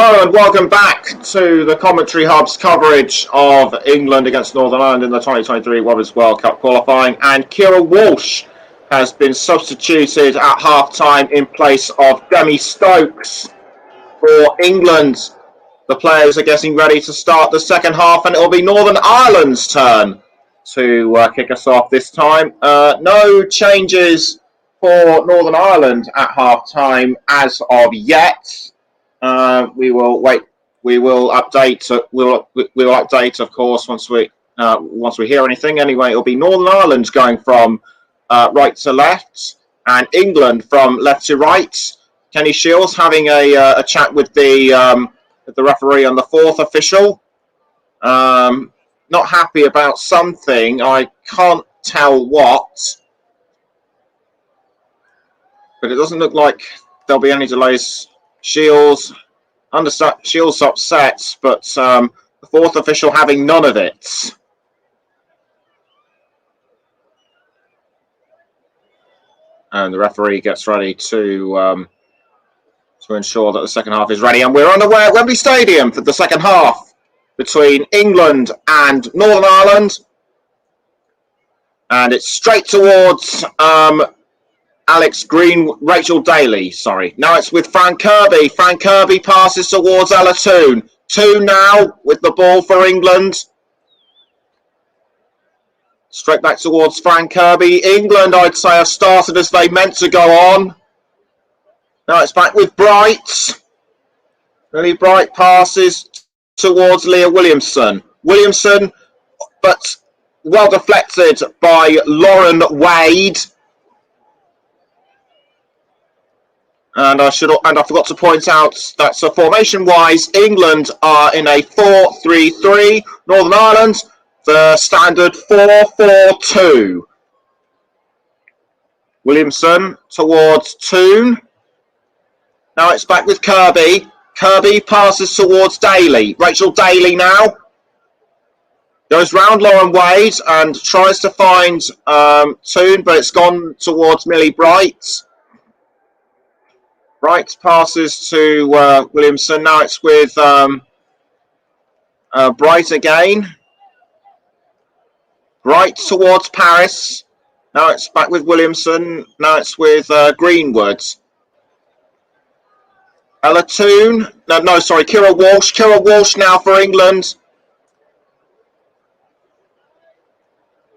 Hello and welcome back to the Commentary Hub's coverage of England against Northern Ireland in the 2023 Women's World Cup qualifying. And Kira Walsh has been substituted at half-time in place of Demi Stokes for England. The players are getting ready to start the second half, and it will be Northern Ireland's turn to kick us off this time. No changes for Northern Ireland at half-time as of yet. We will wait. We will update. We'll update, of course, once we hear anything. Anyway, it'll be Northern Ireland going from right to left, and England from left to right. Kenny Shields having a chat with the referee and the fourth official. Not happy about something. I can't tell what, but it doesn't look like there'll be any delays. Shields upset, but the fourth official having none of it. And the referee gets ready to ensure that the second half is ready. And we're underway at Wembley Stadium for the second half between England and Northern Ireland. And it's straight towards Rachel Daly, sorry. Now it's with Fran Kirby. Fran Kirby passes towards Ella Toone. Toone now with the ball for England. Straight back towards Fran Kirby. England, I'd say, have started as they meant to go on. Now it's back with Bright. Lily Bright passes towards Leah Williamson. Williamson, but well deflected by Lauren Wade. And I forgot to point out that so formation-wise, England are in a 4-3-3. Northern Ireland, the standard 4-4-2. Williamson towards Toone. Now it's back with Kirby. Kirby passes towards Daly. Rachel Daly now goes round Lauren Wade and tries to find Toone, but it's gone towards Millie Bright. Bright passes to Williamson. Now it's with Bright again. Bright towards Paris. Now it's back with Williamson. Now it's with Greenwood. Ella Toone. Sorry, Kira Walsh. Kira Walsh now for England.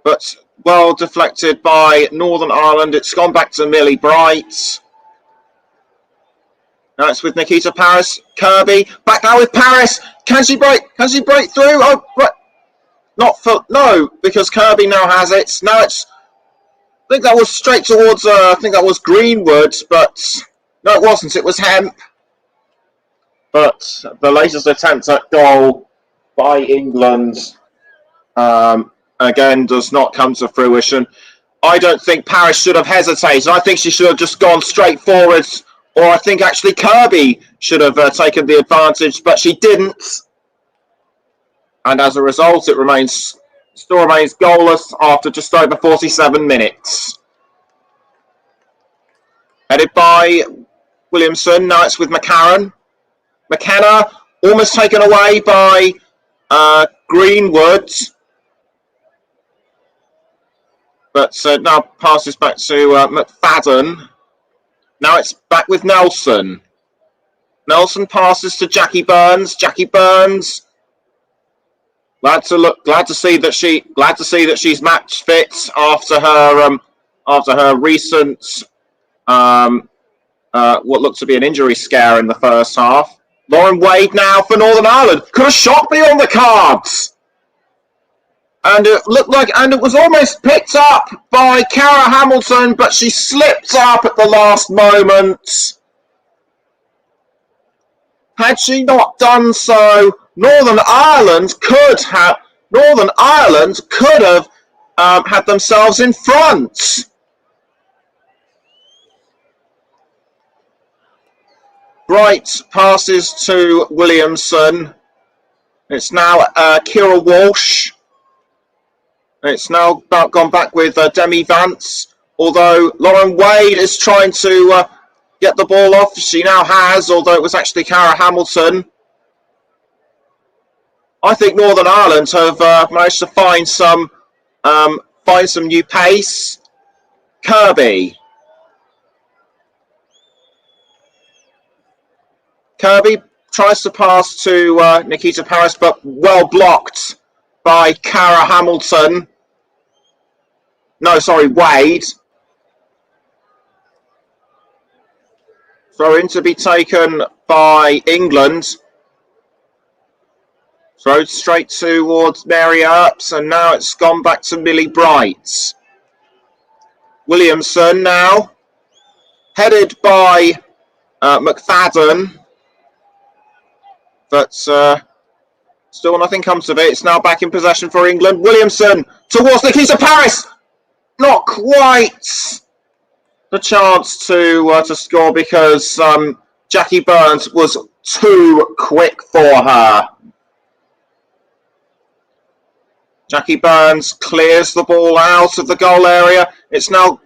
But well deflected by Northern Ireland. It's gone back to Millie Bright. Now it's with Nikita Paris. Kirby back now with Paris. Can she break through? Oh, no, because Kirby now has it. Now it's. I think that was straight towards. I think that was Greenwood, but no, it wasn't. It was Hemp. But the latest attempt at goal by England again does not come to fruition. I don't think Paris should have hesitated. I think she should have just gone straight forward. Or I think actually Kirby should have taken the advantage, but she didn't. And as a result, it still remains goalless after just over 47 minutes. Headed by Williamson. Now it's with McCarran. McKenna almost taken away by Greenwood. But now passes back to McFadden. Now it's back with Nelson. Nelson passes to Jackie Burns. Jackie Burns, glad to see that she's match fit after her recent what looked to be an injury scare in the first half. Lauren Wade now for Northern Ireland. Could a shot be on the cards? And it looked like, and it was almost picked up by Cara Hamilton, but she slipped up at the last moment. Had she not done so, Northern Ireland could have had themselves in front. Bright passes to Williamson. It's now Kira Walsh. It's now gone back with Demi Vance, although Lauren Wade is trying to get the ball off. She now has, although it was actually Cara Hamilton. I think Northern Ireland have managed to find some new pace. Kirby tries to pass to Nikita Paris, but well blocked by Cara Hamilton. No, sorry, Wade. Throw in to be taken by England. Throw straight towards Mary Earps, and now it's gone back to Millie Bright. Williamson now, headed by McFadden, but still nothing comes of it. It's now back in possession for England. Williamson towards Nikita Paris. Not quite the chance to score because Jackie Burns was too quick for her. Jackie Burns clears the ball out of the goal area. It's now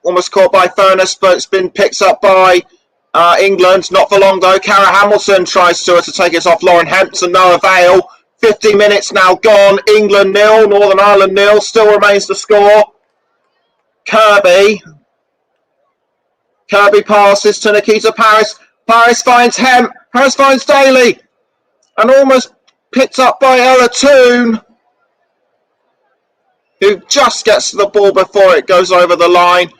almost caught by Furness, but it's been picked up by England. Not for long though. Cara Hamilton tries to take it off Lauren Hemp to no avail. 50 minutes now gone. England 0, Northern Ireland 0. Still remains to score. Kirby passes to Nikita Paris. Paris finds Hemp. Paris finds Daly. And almost picked up by Ella Toon, who just gets to the ball before it goes over the line.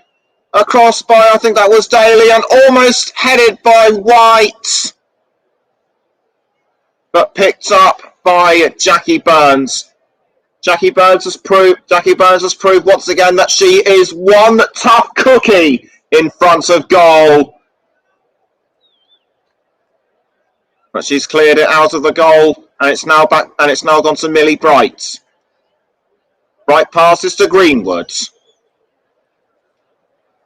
Across by, I think that was Daly, and almost headed by White, but picked up by Jackie Burns. Jackie Burns has proved once again that she is one tough cookie in front of goal. But she's cleared it out of the goal, and it's now back, and it's now gone to Millie Bright. Bright passes to Greenwood.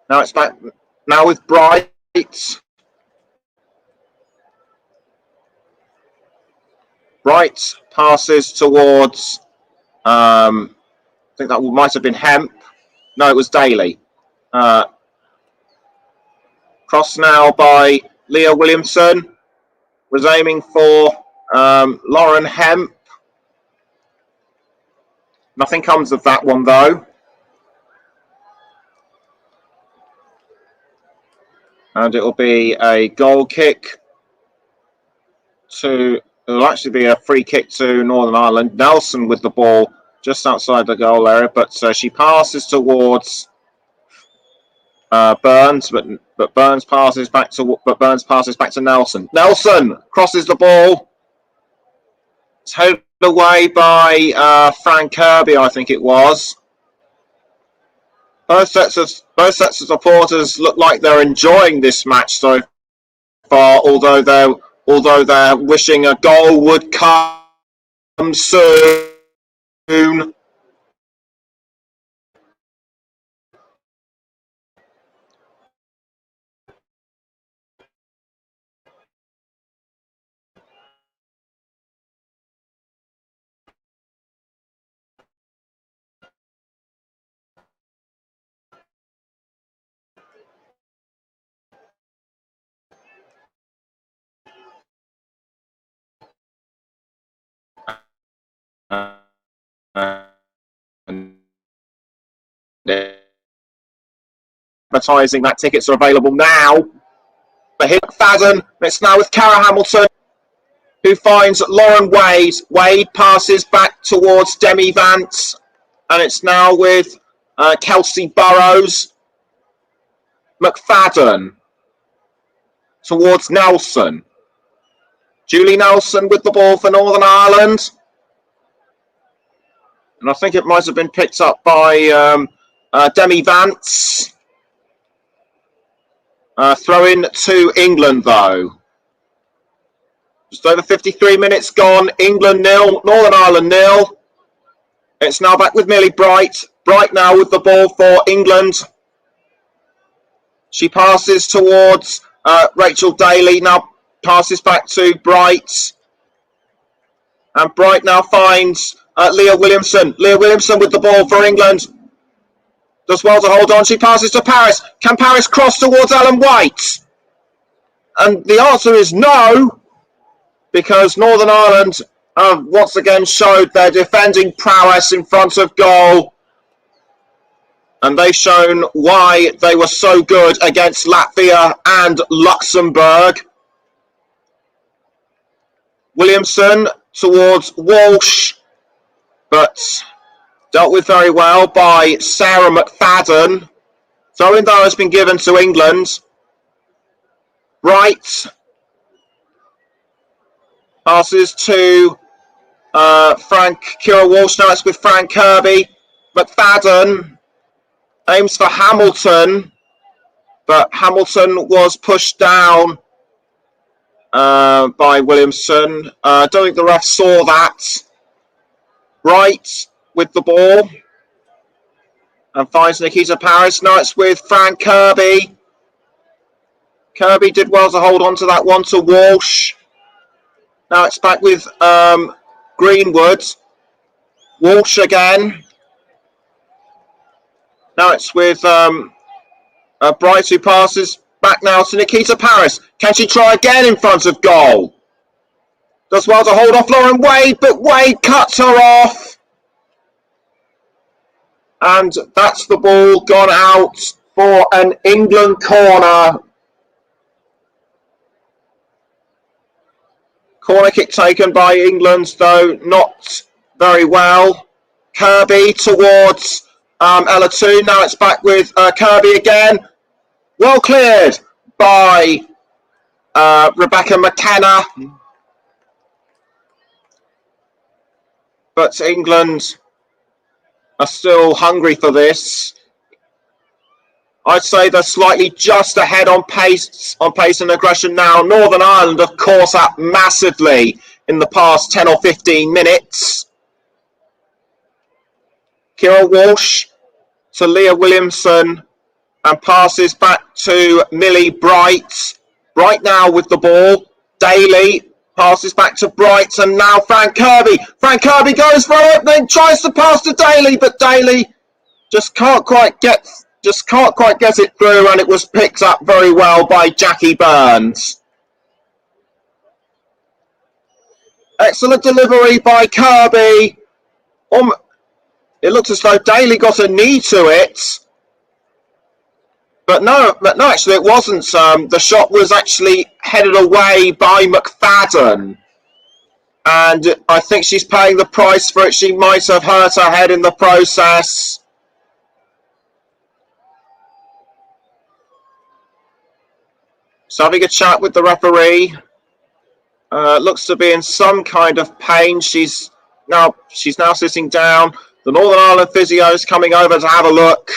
Now it's back. Now with Bright. Bright passes towards. I think that might have been Hemp. No, it was Daly. Cross now by Leah Williamson. Was aiming for Lauren Hemp. Nothing comes of that one though. And it will be a goal kick to, it will actually be a free kick to Northern Ireland. Nelson with the ball just outside the goal area, but she passes towards Burns, but Burns passes back to Nelson. Nelson crosses the ball. It's headed away by Frank Kirby, I think it was. Both sets of supporters look like they're enjoying this match so far, although they're wishing a goal would come soon. Advertising that tickets are available now. But here McFadden, it's now with Cara Hamilton, who finds Lauren Wade. Wade passes back towards Demi Vance, and it's now with Kelsey Burrows. McFadden towards Nelson. Julie Nelson with the ball for Northern Ireland. And I think it might have been picked up by Demi Vance. Throw in to England, though. Just over 53 minutes gone. England 0, Northern Ireland 0. It's now back with Millie Bright. Bright now with the ball for England. She passes towards Rachel Daly. Now passes back to Bright. And Bright now finds Leah Williamson. Leah Williamson with the ball for England. Does well to hold on. She passes to Paris. Can Paris cross towards Ellen White? And the answer is no, because Northern Ireland once again showed their defending prowess in front of goal. And they've shown why they were so good against Latvia and Luxembourg. Williamson towards Walsh, but dealt with very well by Sarah McFadden. Throw-in though has been given to England. Bright passes to Kira Walsh. Now it's with Frank Kirby. McFadden aims for Hamilton, but Hamilton was pushed down by Williamson. I don't think the ref saw that. Bright with the ball and finds Nikita Paris. Now it's with Frank Kirby. Kirby did well to hold on to that one to Walsh. Now it's back with Greenwood. Walsh again. Now it's with Bright, who passes back now to Nikita Paris. Can she try again in front of goal? Does well to hold off Lauren Wade, but Wade cuts her off. And that's the ball gone out for an England corner. Corner kick taken by England, though not very well. Kirby towards Ella Toon. Now it's back with Kirby again. Well cleared by Rebecca McKenna. But England are still hungry for this. I'd say they're slightly just ahead on pace and aggression now. Northern Ireland have caught up massively in the past 10 or 15 minutes. Kira Walsh to Leah Williamson and passes back to Millie Bright. Bright now with the ball. Daly passes back to Bright, and now Frank Kirby. Frank Kirby goes for it, then tries to pass to Daly, but Daly just can't quite get it through, and it was picked up very well by Jackie Burns. Excellent delivery by Kirby. It looks as though Daly got a knee to it. But no, actually it wasn't. The shot was actually headed away by McFadden. And I think she's paying the price for it. She might have hurt her head in the process. So having a chat with the referee. Looks to be in some kind of pain. She's now sitting down. The Northern Ireland physio is coming over to have a look.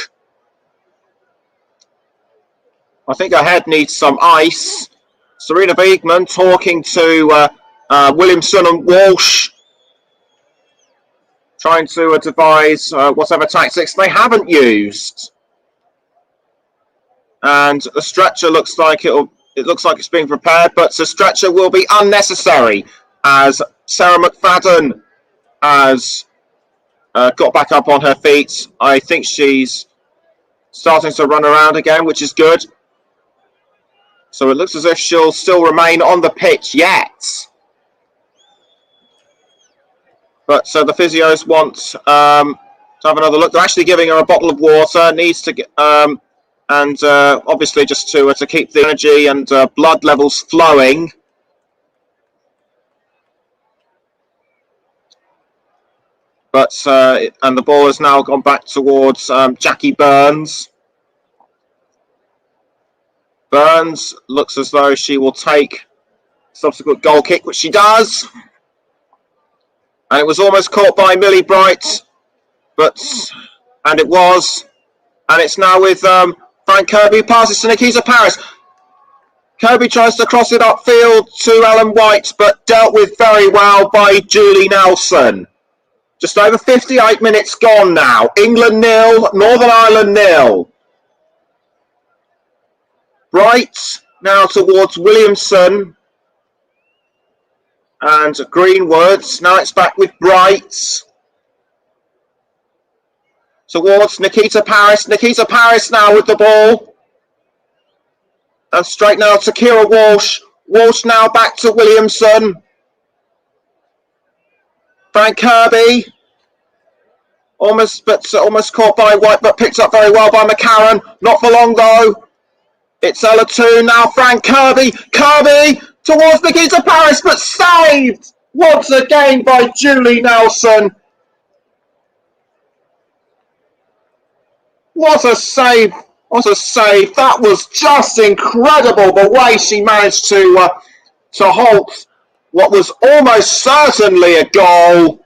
I think her head needs some ice. Serena Wiegman talking to Williamson and Walsh, trying to devise whatever tactics they haven't used. And the stretcher looks like it's being prepared, but the stretcher will be unnecessary as Sarah McFadden has got back up on her feet. I think she's starting to run around again, which is good. So it looks as if she'll still remain on the pitch yet. But so the physios want to have another look. They're actually giving her a bottle of water. Needs to get and obviously just to keep the energy and blood levels flowing. But and the ball has now gone back towards Jackie Burns. Burns looks as though she will take subsequent goal kick, which she does. And it was almost caught by Millie Bright, and it was. And it's now with Frank Kirby, passes to Nikita Paris. Kirby tries to cross it upfield to Ellen White, but dealt with very well by Julie Nelson. Just over 58 minutes gone now. England 0, Northern Ireland 0. Bright now towards Williamson and Greenwood. Now it's back with Bright towards Nikita Paris. Nikita Paris now with the ball. And straight now to Kira Walsh. Walsh now back to Williamson. Frank Kirby. Almost caught by White, but picked up very well by McCarron. Not for long though. It's Ella 2 now. Frank Kirby. Kirby towards Nikita Paris, but saved once again by Julie Nelson. What a save! What a save! That was just incredible the way she managed to halt what was almost certainly a goal.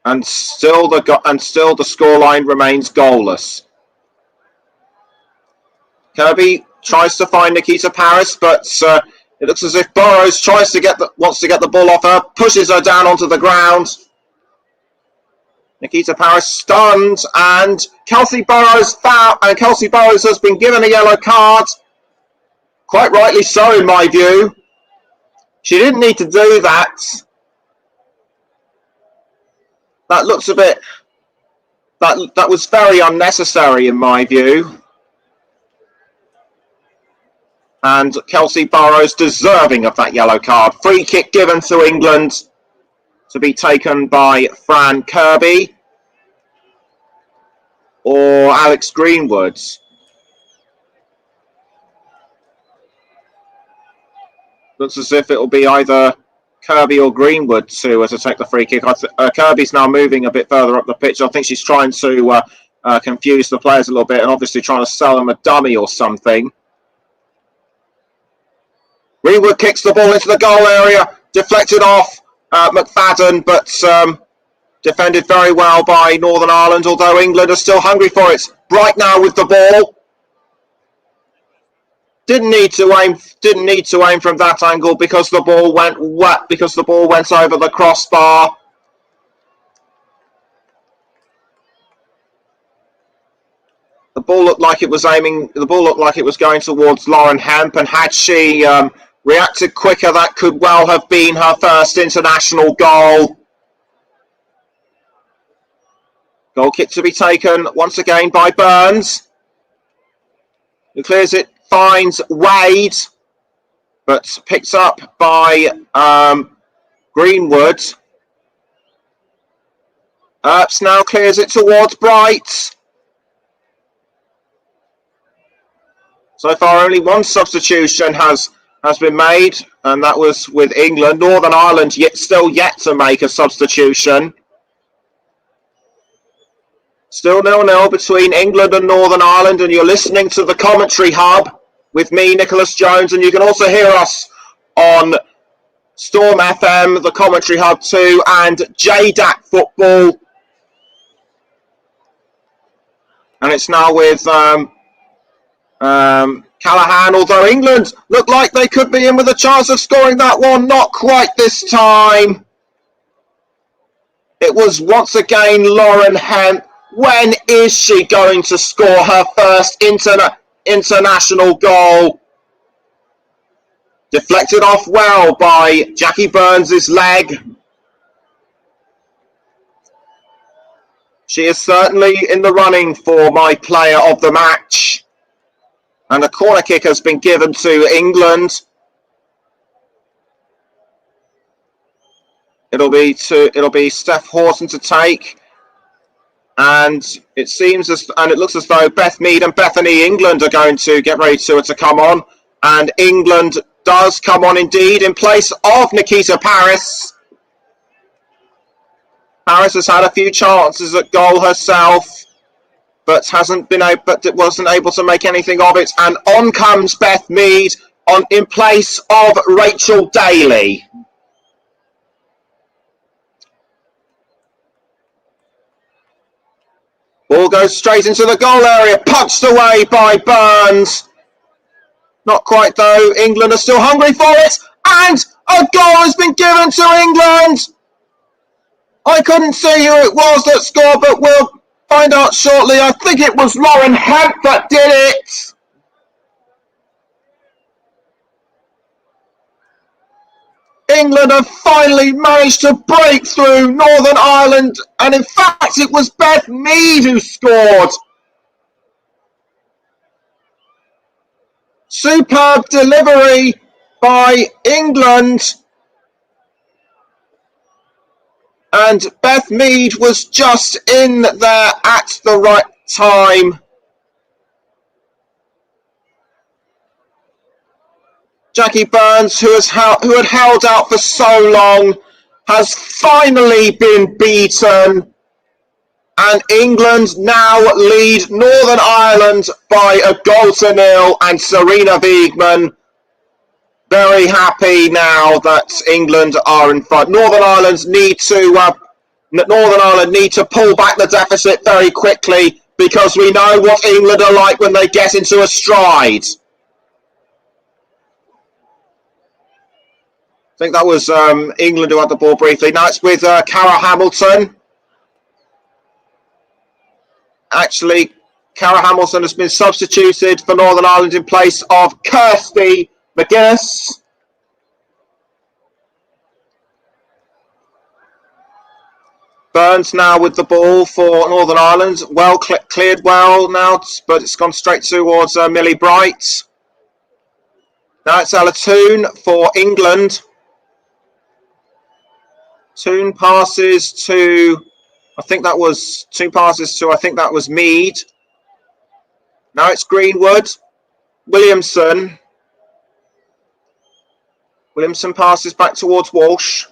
And still the scoreline remains goalless. Kirby tries to find Nikita Paris, but it looks as if Burrows wants to get the ball off her, pushes her down onto the ground. Nikita Paris stunned, and Kelsey Burrows fouled, and Kelsey Burrows has been given a yellow card. Quite rightly so, in my view. She didn't need to do that. That looks a bit... That was very unnecessary, in my view. And Kelsey Burrows deserving of that yellow card. Free kick given to England to be taken by Fran Kirby or Alex Greenwood. Looks as if it will be either Kirby or Greenwood to take the free kick. Kirby's now moving a bit further up the pitch. I think she's trying to confuse the players a little bit and obviously trying to sell them a dummy or something. Greenwood kicks the ball into the goal area, deflected off McFadden, but defended very well by Northern Ireland, although England are still hungry for it. Bright now with the ball. Didn't need to aim from that angle because the ball went over the crossbar. The ball looked like it was going towards Lauren Hemp, and had she reacted quicker, that could well have been her first international goal. Goal kick to be taken once again by Burns, who clears it, finds Wade, but picked up by Greenwood. Earps now clears it towards Bright. So far, only one substitution has been made, and that was with England. Northern Ireland still yet to make a substitution. Still 0-0 between England and Northern Ireland, and you're listening to the Commentary Hub with me, Nicholas Jones, and you can also hear us on Storm FM, the Commentary Hub 2, and J-DAC Football. And it's now with Callaghan, although England looked like they could be in with a chance of scoring that one. Not quite this time. It was once again Lauren Hemp. When is she going to score her first international goal? Deflected off well by Jackie Burns' leg. She is certainly in the running for my player of the match. And a corner kick has been given to England. It'll be Steph Horton to take. And it looks as though Beth Mead and Bethany England are going to get ready to come on. And England does come on indeed in place of Nikita Paris. Paris has had a few chances at goal herself, but wasn't able to make anything of it. And on comes Beth Mead in place of Rachel Daly. Ball goes straight into the goal area, punched away by Burns. Not quite though, England are still hungry for it, and a goal has been given to England. I couldn't see who it was that scored, but we'll find out shortly. I think it was Lauren Hemp that did it. England have finally managed to break through Northern Ireland, and in fact it was Beth Mead who scored. Superb delivery by England. And Beth Mead was just in there at the right time. Jackie Burns, who had held out for so long, has finally been beaten. And England now lead Northern Ireland by a goal to nil. And Serena Wiegman very happy now that England are in front. Northern Ireland need to pull back the deficit very quickly, because we know what England are like when they get into a stride. I think that was England who had the ball briefly. Now it's with Cara Hamilton. Actually, Cara Hamilton has been substituted for Northern Ireland in place of Kirsty McGuinness. Burns now with the ball for Northern Ireland. Well cleared well now, but it's gone straight towards Millie Bright. Now it's Ella Toone for England. Toone passes to, I think that was Mead. Now it's Greenwood. Williamson passes back towards Walsh.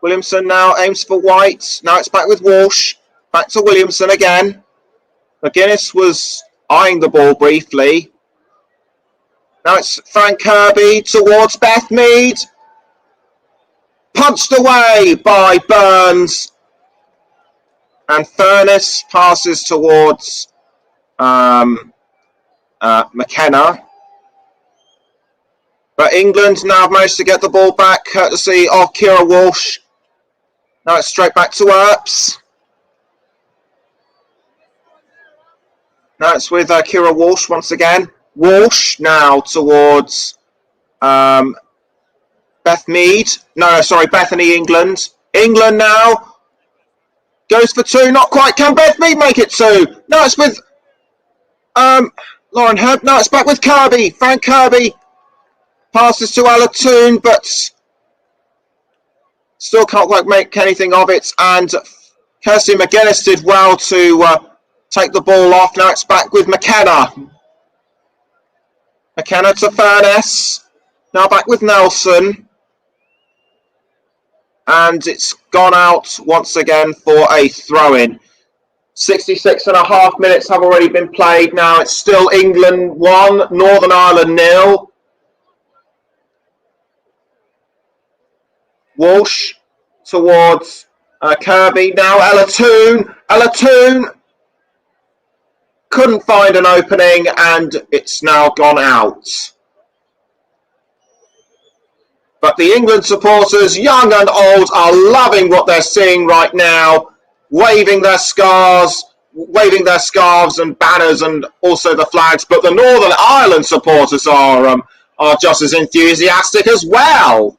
Williamson now aims for White. Now it's back with Walsh. Back to Williamson again. McGuinness was eyeing the ball briefly. Now it's Frank Kirby towards Beth Mead. Punched away by Burns. And Furness passes towards McKenna. But England now have managed to get the ball back courtesy of Kira Walsh. Now it's straight back to Earps. Now it's with Kira Walsh once again. Walsh now towards Beth Mead. Bethany England. England now goes for two. Not quite. Can Beth Mead make it two? No, it's with Lauren Herb. No, it's back with Kirby. Frank Kirby passes to Ella Toone, but still can't quite make anything of it. And Kirsty McGuinness did well to take the ball off. Now it's back with McKenna. McKenna to Furness. Now back with Nelson. And it's gone out once again for a throw-in. 66.5 minutes have already been played. Now it's still England 1, Northern Ireland 0. Walsh towards Kirby. Now Ella Toone. Ella Toone couldn't find an opening, and it's now gone out. But the England supporters, young and old, are loving what they're seeing right now, waving their scarves and banners and also the flags. But the Northern Ireland supporters are just as enthusiastic as well.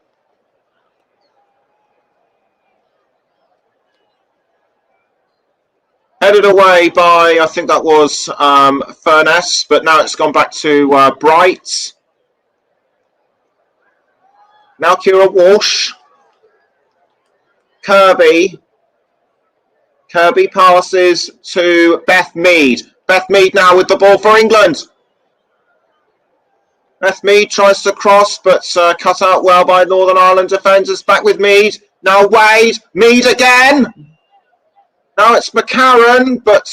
Headed away by, I think that was Furness, but now it's gone back to Bright. Now Kira Walsh. Kirby passes to Beth Mead. Beth Mead now with the ball for England. Beth Mead tries to cross, but cut out well by Northern Ireland defenders. Back with Mead. Now Wade. Mead again. Now it's McCarron, but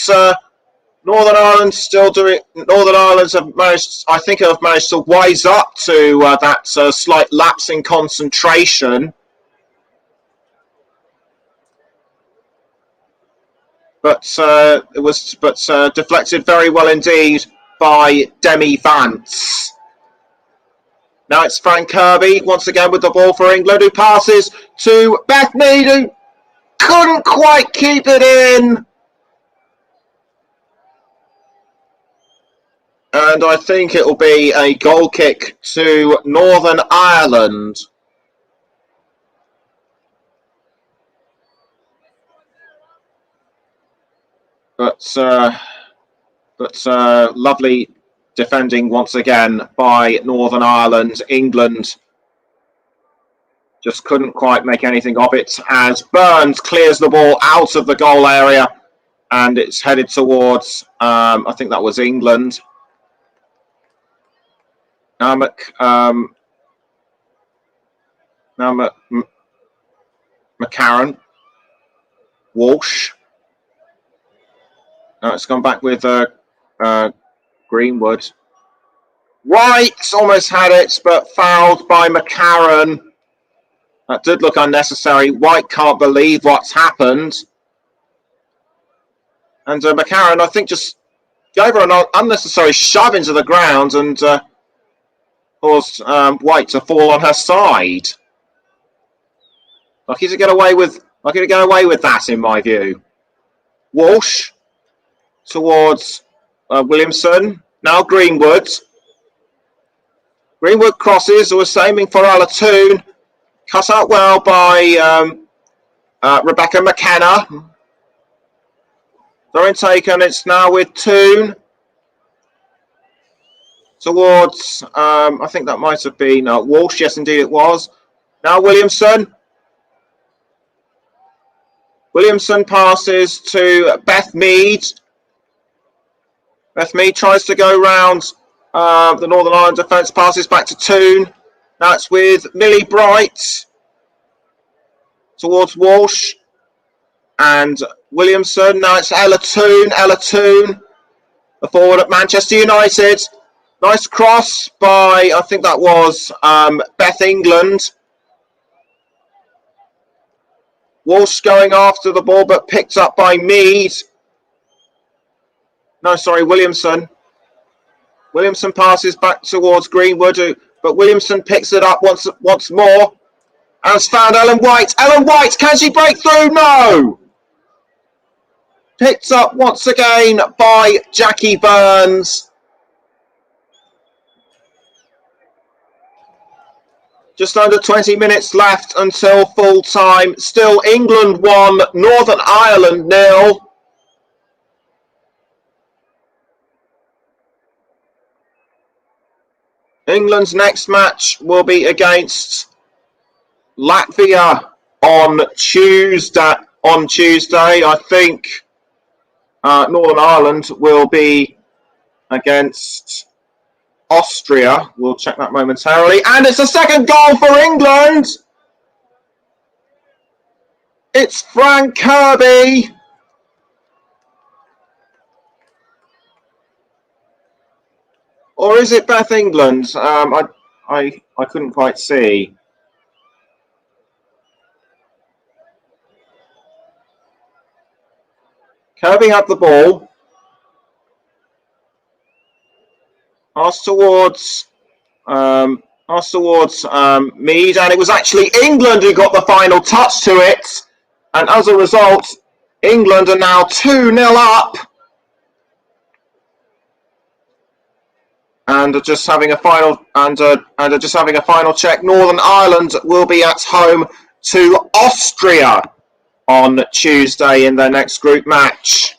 Northern Ireland still doing. Northern Ireland have managed to wise up to that slight lapse in concentration. But it was deflected very well indeed by Demi Vance. Now it's Frank Kirby once again with the ball for England, who passes to Beth Mead, who couldn't quite keep it in. And I think it will be a goal kick to Northern Ireland. But lovely defending once again by Northern Ireland. England just couldn't quite make anything of it as Burns clears the ball out of the goal area and it's headed towards, I think that was England. Now McCarron. Walsh. Now it's gone back with Greenwood. White almost had it, but fouled by McCarron. That did look unnecessary. White can't believe what's happened. And McCarron, I think, just gave her an unnecessary shove into the ground and caused White to fall on her side. Lucky to get away with that, in my view. Walsh towards Williamson. Now Greenwood. Greenwood crosses, was aiming for Alatoon. Cut out well by Rebecca McKenna. Throw in taken. It's now with Toon towards, I think that might have been Walsh. Yes, indeed it was. Now Williamson. Williamson passes to Beth Mead. Beth Mead tries to go round the Northern Ireland defence, passes back to Toon. That's with Millie Bright towards Walsh and Williamson. Now it's Ella Toon. Ella Toon, the forward at Manchester United. Nice cross by, I think that was Beth England. Walsh going after the ball, but picked up by Mead. No, sorry, Williamson. Williamson passes back towards Greenwood, but Williamson picks it up once more. And has found Ellen White. Ellen White, can she break through? No! Picked up once again by Jackie Burns. Just under 20 minutes left until full time. Still England 1, Northern Ireland 0. England's next match will be against Latvia on Tuesday. I think Northern Ireland will be against Austria. We'll check that momentarily. And it's a second goal for England. It's Frank Kirby. Or is it Beth England? I couldn't quite see. Kirby had the ball. Passed towards Mead, and it was actually England who got the final touch to it. And as a result, England are now 2-0 up. And just having a final check. Northern Ireland will be at home to Austria on Tuesday in their next group match.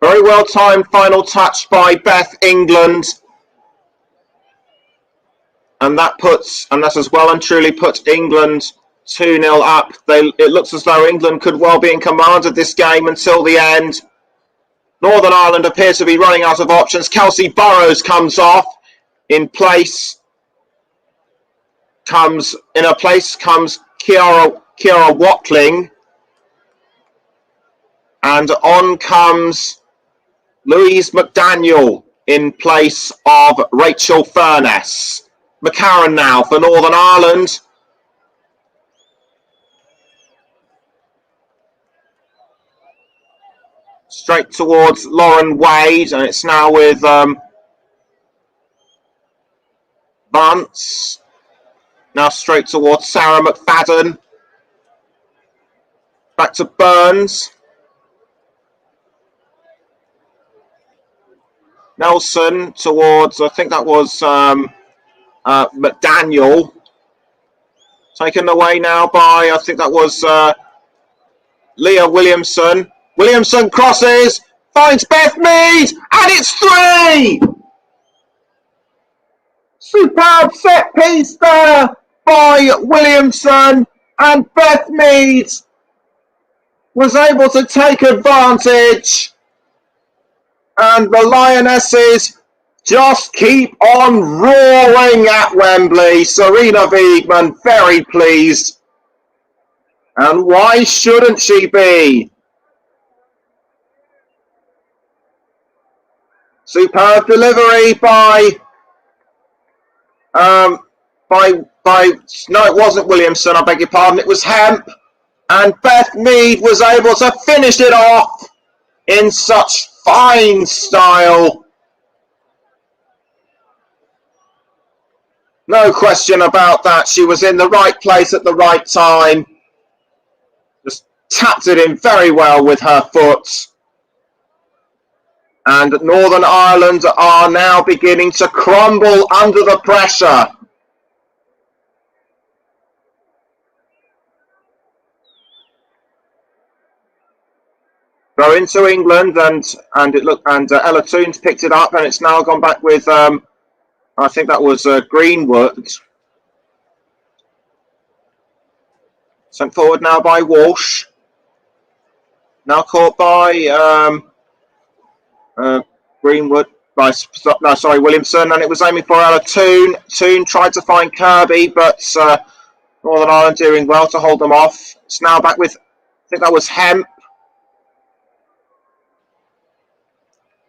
Very well timed final touch by Beth England. And that has well and truly put England 2-0 up. It looks as though England could well be in command of this game until the end. Northern Ireland appears to be running out of options. Kelsey Burrows comes off. In place comes Kiara Watling. And on comes Louise McDaniel in place of Rachel Furness. McCarron now for Northern Ireland. Straight towards Lauren Wade, and it's now with Vance. Now straight towards Sarah McFadden. Back to Burns. Nelson towards, I think that was McDaniel. Taken away now by, I think that was Leah Williamson. Williamson crosses, finds Beth Mead, and it's 3! Superb set piece there by Williamson, and Beth Mead was able to take advantage, and the Lionesses just keep on roaring at Wembley. Serena Wiegmann very pleased, and why shouldn't she be? Superb delivery by no, it wasn't Williamson, I beg your pardon, it was Hemp, and Beth Mead was able to finish it off in such fine style. No question about that. She was in the right place at the right time. Just tapped it in very well with her foot. And Northern Ireland are now beginning to crumble under the pressure. Throw into England, and Ella Toons picked it up, and it's now gone back with I think that was Greenwood. Sent forward now by Walsh. Now caught by Greenwood. Williamson, and it was aiming for Ella Toon. Toon tried to find Kirby, but Northern Ireland doing well to hold them off. It's now back with, I think that was Hemp.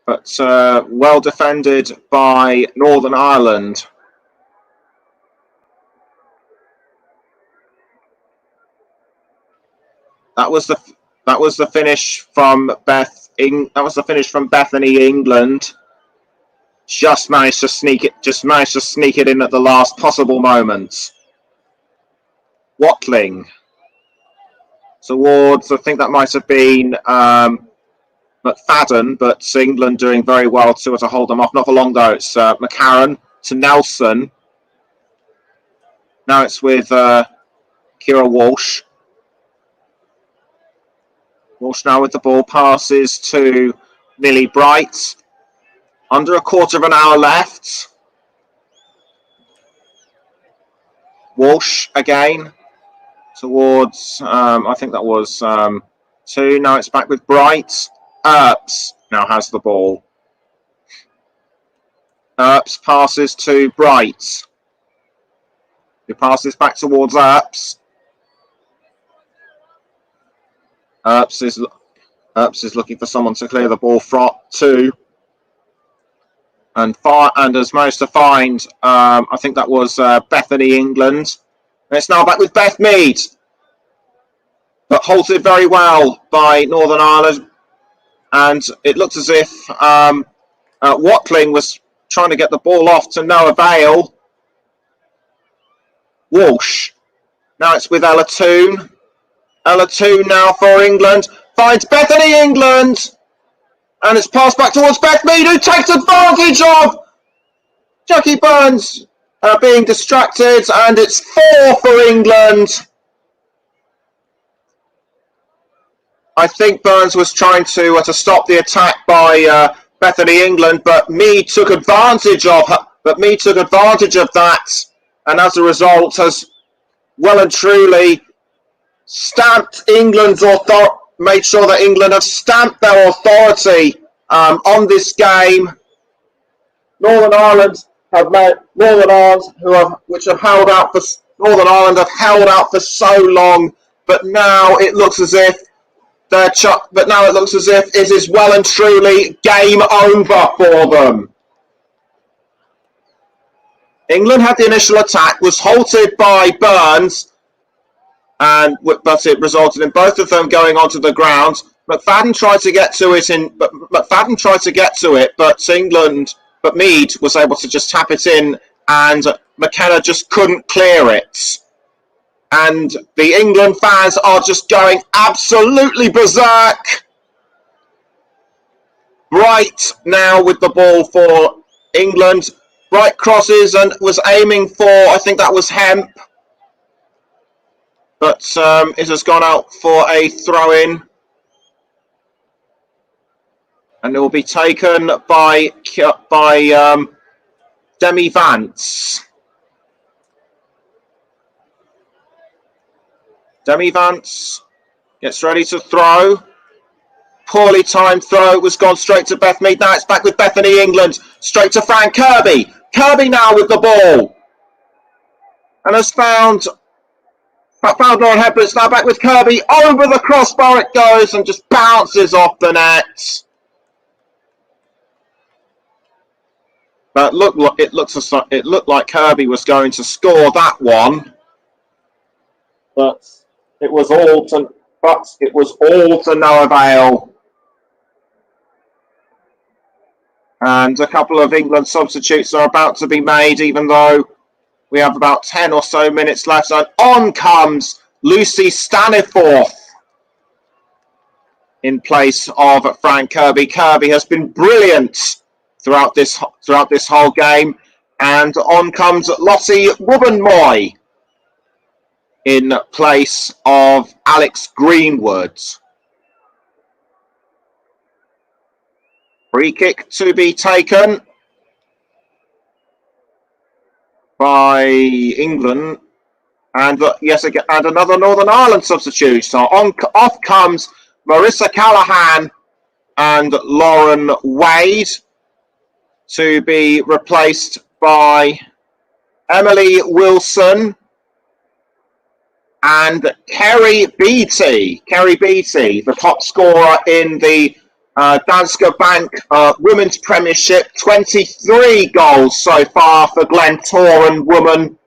But well defended by Northern Ireland. That was the finish from Bethany England. Just managed to sneak it in at the last possible moment. Watling towards, I think that might have been McFadden, but England doing very well to hold them off. Not for long though. It's McCarron to Nelson. Now it's with Kira Walsh. Walsh now with the ball, passes to Millie Bright. Under a quarter of an hour left. Walsh again towards, I think that was 2. Now it's back with Bright. Earps now has the ball. Earps passes to Bright. He passes back towards Earps. Earps is looking for someone to clear the ball from 2. And has managed to find, I think that was Bethany England. And it's now back with Beth Mead. But halted very well by Northern Ireland. And it looked as if Watling was trying to get the ball off to no avail. Walsh. Now it's with Ella Toon. Ella Toon now for England. Finds Bethany England. And it's passed back towards Beth Mead, who takes advantage of Jackie Burns being distracted. And it's 4 for England. I think Burns was trying to stop the attack by Bethany England, but Mead took advantage of her. That, and as a result, has well and truly stamped England's authority. Made sure that England have stamped their authority on this game. Northern Ireland have held out for so long, but now it looks as if it is well and truly game over for them. England had the initial attack, was halted by Burns, but it resulted in both of them going onto the ground. McFadden tried to get to it, but Mead was able to just tap it in, and McKenna just couldn't clear it. And the England fans are just going absolutely berserk. Bright now with the ball for England. Bright crosses and was aiming for, I think that was Hemp. but it has gone out for a throw-in. And it will be taken by Demi Vance. Demi Vance gets ready to throw. Poorly timed throw. It was gone straight to Beth Mead. Now it's back with Bethany England. Straight to Fran Kirby. Kirby now with the ball. And has found Lauren Head, but it's now back with Kirby. Over the crossbar it goes and just bounces off the net. But it looked like Kirby was going to score that one. But it was all to no avail. And a couple of England substitutes are about to be made, even though we have about 10 or so minutes left. And on comes Lucy Staniforth in place of Fran Kirby. Kirby has been brilliant throughout this whole game. And on comes Lottie Wubbenmoy in place of Alex Greenwood. Free kick to be taken by England, and yes, again, and another Northern Ireland substitute. So off comes Marissa Callahan and Lauren Wade to be replaced by Emily Wilson and Kerry Beattie. Kerry Beattie, the top scorer in the Danske Bank Women's Premiership. 23 goals so far for Glentoran women.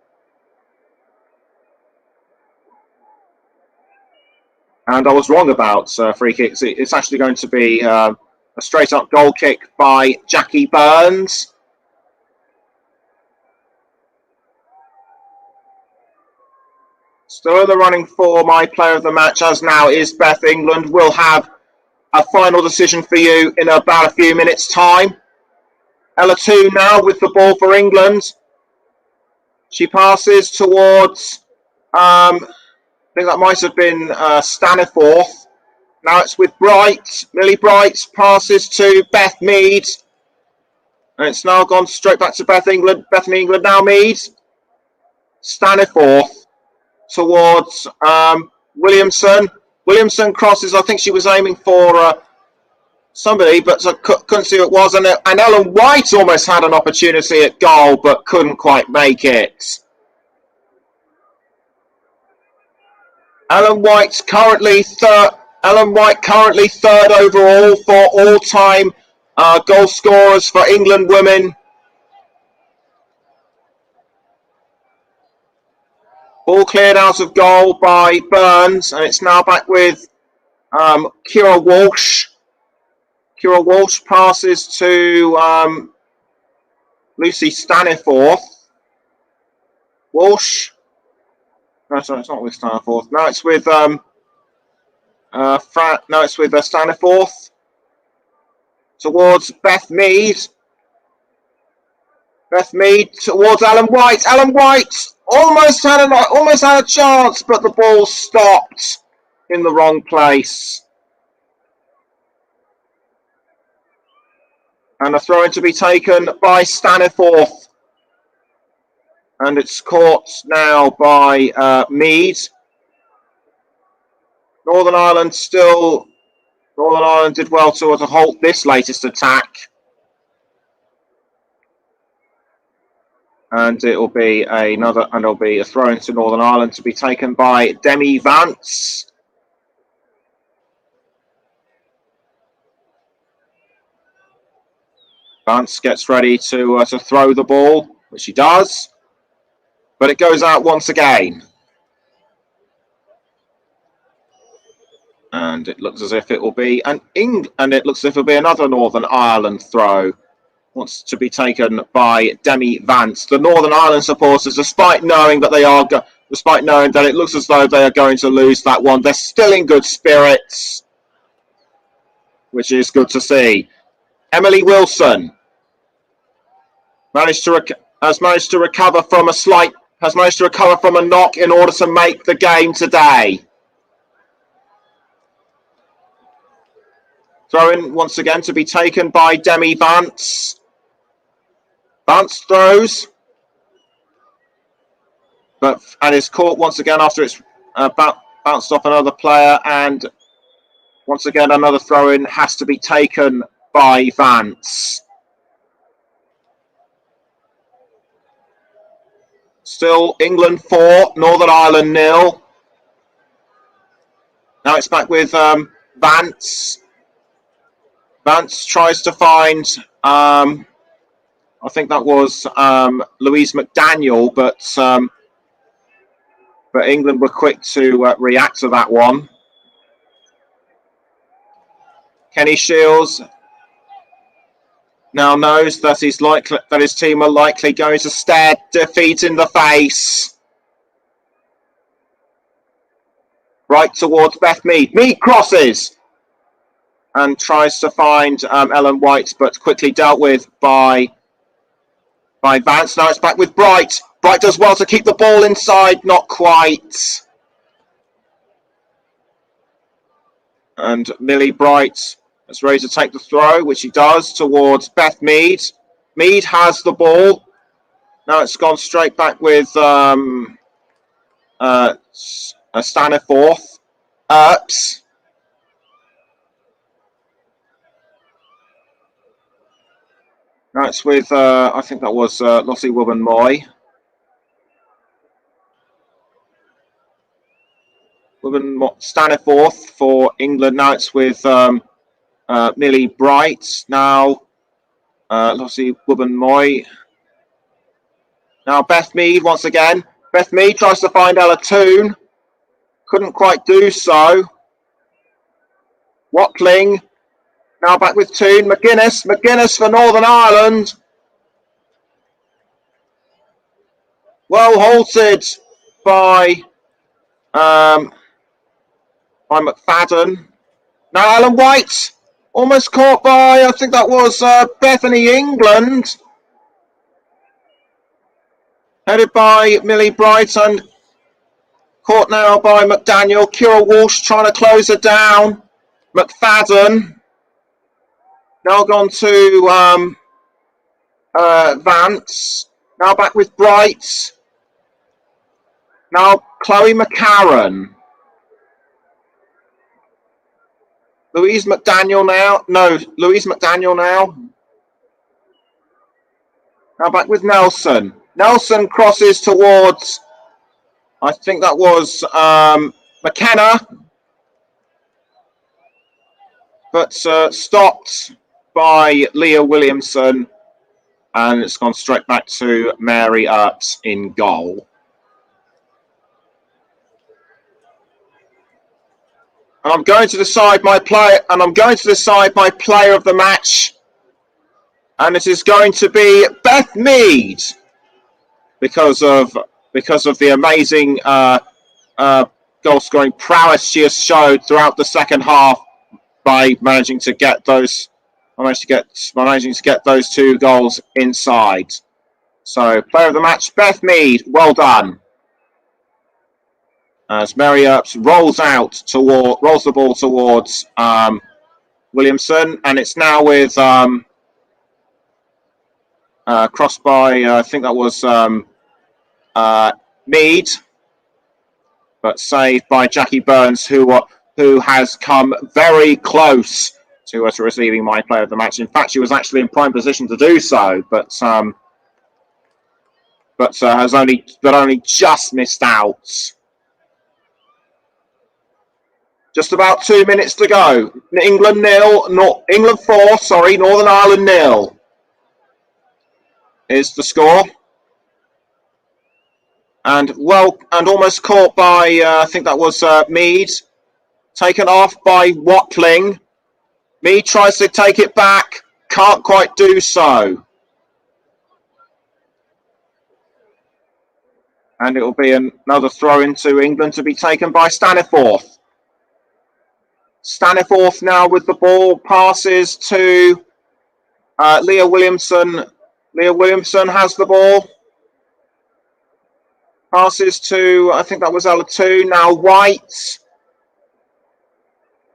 And I was wrong about free kicks. It's actually going to be a straight-up goal kick by Jackie Burns. Still in the running for my player of the match, as now is Beth England. We'll have a final decision for you in about a few minutes' time. Ella Toon now with the ball for England. She passes towards, I think that might have been Staniforth. Now it's with Bright. Millie Bright passes to Beth Mead. And it's now gone straight back to Bethany England now Mead. Staniforth towards Williamson. Williamson crosses. I think she was aiming for somebody, but I couldn't see who it was. And Ellen White almost had an opportunity at goal, but couldn't quite make it. Ellen White currently third overall for all-time goal scorers for England women. Ball cleared out of goal by Burns, and it's now back with Kira Walsh. Kira Walsh passes to Lucy Staniforth. Walsh. No, sorry, it's not with Staniforth. No, it's with Staniforth towards Beth Mead. Beth Mead towards Ellen White. Ellen White almost had a chance, but the ball stopped in the wrong place. And a throw-in to be taken by Staniforth. And it's caught now by Mead. Northern Ireland did well to halt this latest attack. And it'll be a throw-in to Northern Ireland to be taken by Demi Vance. Vance gets ready to throw the ball, which she does, but it goes out once again. And it looks as if it will be another Northern Ireland throw. Wants to be taken by Demi Vance. The Northern Ireland supporters, despite knowing that it looks as though they are going to lose that one, they're still in good spirits, which is good to see. Emily Wilson has managed to recover from a slight has managed to recover from a knock in order to make the game today. Throw in once again to be taken by Demi Vance. Vance throws, and is caught once again after it's bounced off another player, and once again another throw in has to be taken by Vance. Still England 4, Northern Ireland 0. Now it's back with Vance. Vance tries to find, I think that was Louise McDaniel, but England were quick to react to that one. Kenny Shields now knows that his team are likely going to stare defeat in the face. Right towards Beth Mead. Mead crosses and tries to find Ellen White, but quickly dealt with by Vance. Now it's back with Bright. Bright does well to keep the ball inside, not quite. And Millie Bright is ready to take the throw, which he does, towards Beth Mead. Mead has the ball. Now it's gone straight back with Staniforth. Earps. Now it's with, I think that was Lottie Wubben-Moy. Staniforth for England. Now it's with Millie Bright. Now Lottie Wubben-Moy. Now Beth Mead once again. Beth Mead tries to find Ella Toon. Couldn't quite do so. Watling. Now back with Toon. McGuinness for Northern Ireland. Well halted by McFadden. Now Ellen White. Almost caught by, I think that was Bethany England. Headed by Millie Bright and caught now by McDaniel. Kira Walsh trying to close her down. McFadden. Now gone to Vance. Now back with Bright. Now Chloe McCarran. Louise McDaniel now. No, Louise McDaniel now. Now back with Nelson. Nelson crosses towards, I think that was McKenna. But stopped by Leah Williamson. And it's gone straight back to Mary Earps in goal. And I'm going to decide my player, and I'm going to decide my player of the match. And it is going to be Beth Mead, because of the amazing goal-scoring prowess she has showed throughout the second half by managing to get those two goals inside. So, player of the match, Beth Mead. Well done. As Mary Earps rolls the ball towards Williamson, and it's now with crossed by I think that was Mead, but saved by Jackie Burns, who has come very close to receiving my player of the match. In fact, she was actually in prime position to do so, but has only just missed out. Just about 2 minutes to go. England 4, Northern Ireland 0 is the score. And almost caught by, I think that was Mead. Taken off by Watling. Mead tries to take it back. Can't quite do so. And it will be another throw into England to be taken by Staniforth. Staniforth now with the ball, passes to Leah Williamson. Leah Williamson has the ball. Passes to, I think that was Alatu, now White.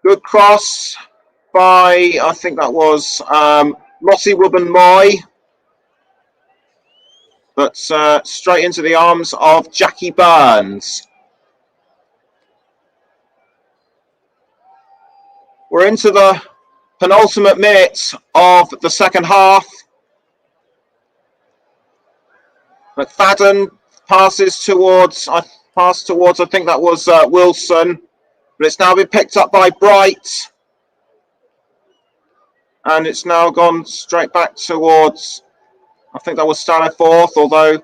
Good cross by, I think that was Lottie Wubben-Moy. But straight into the arms of Jackie Burns. We're into the penultimate minute of the second half. McFadden passes towards, I think that was Wilson. But it's now been picked up by Bright. And it's now gone straight back towards, I think that was Staniforth, although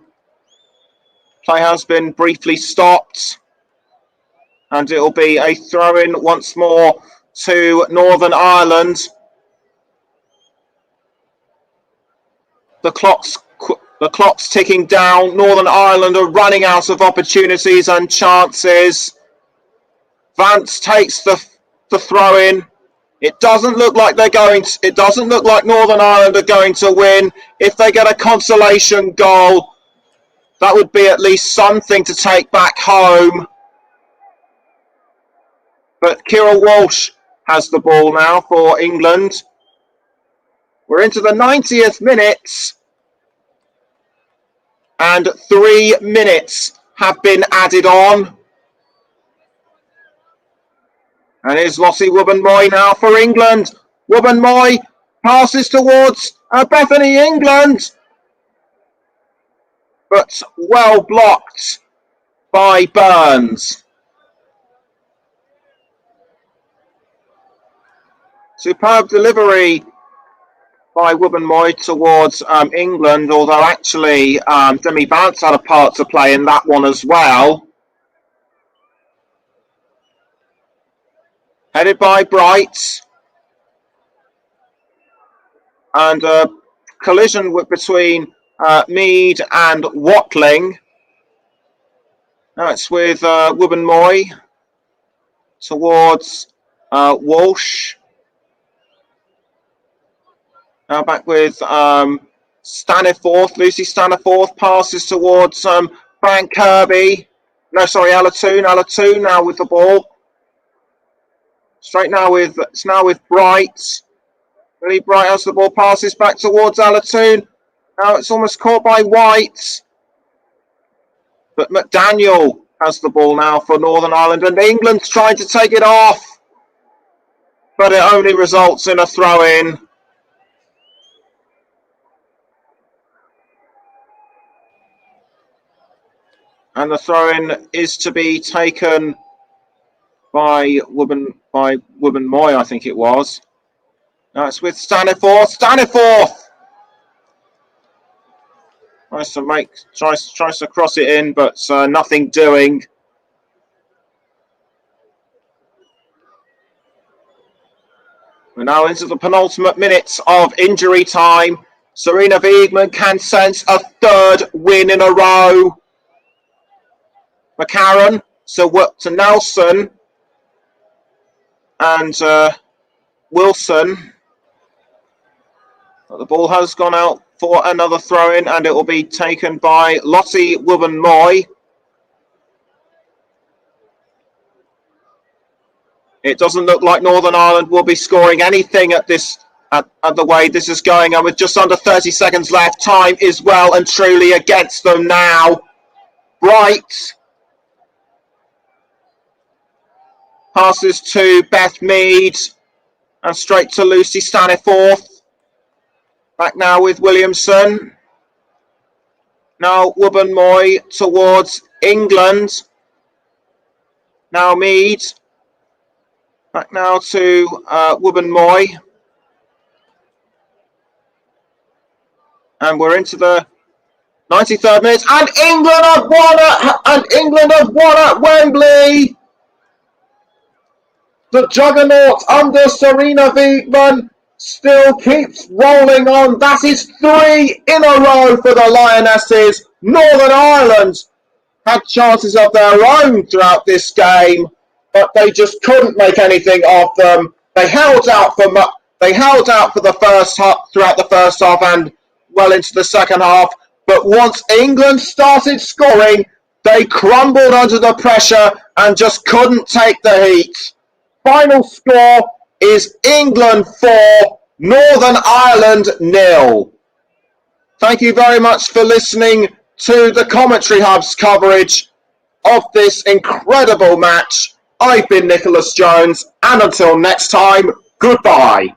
play has been briefly stopped. And it'll be a throw-in once more to Northern Ireland. The clock's ticking down. Northern Ireland are running out of opportunities and chances. Vance takes the throw-in. It doesn't look like it doesn't look like Northern Ireland are going to win. If they get a consolation goal, that would be at least something to take back home. But Kira Walsh has the ball now for England. We're into the 90th minute. And 3 minutes have been added on. And here's Lottie Wubben-Moy now for England. Wubben-Moy passes towards Bethany England. But well blocked by Burns. Superb delivery by Wubben-Moy towards England, although actually Demi Vance had a part to play in that one as well. Headed by Bright. And a collision between Mead and Watling. Now it's with Wubben-Moy towards Walsh. Now back with Staniforth. Lucy Staniforth passes towards Frank Kirby. No, sorry, Alatoon. Alatoon now with the ball. Straight now it's now with Bright. Really Bright has the ball, passes back towards Alatoon. Now it's almost caught by White. But McDaniel has the ball now for Northern Ireland, and England's trying to take it off. But it only results in a throw-in. And the throw-in is to be taken by Wubben-Moy, I think it was. Now it's with Staniforth. Staniforth tries to cross it in, but nothing doing. We're now into the penultimate minutes of injury time. Serena Wiegman can sense a third win in a row. McCarron to Nelson and Wilson. But the ball has gone out for another throw-in, and it will be taken by Lottie Wubben-Moy. It doesn't look like Northern Ireland will be scoring anything at the way this is going, and with just under 30 seconds left, time is well and truly against them now. Bright passes to Beth Mead and straight to Lucy Staniforth. Back now with Williamson. Now Wubben-Moy towards England. Now Mead. Back now to Wubben-Moy. And we're into the 93rd minute. And England have won at Wembley. The juggernaut under Serena Wiegman still keeps rolling on. That is 3 in a row for the Lionesses. Northern Ireland had chances of their own throughout this game, but they just couldn't make anything of them. They held out for the first half, throughout the first half and well into the second half. But once England started scoring, They crumbled under the pressure and just couldn't take the heat. Final score is England 4, Northern Ireland 0. Thank you very much for listening to the Commentary Hub's coverage of this incredible match. I've been Nicholas Jones, and until next time, goodbye.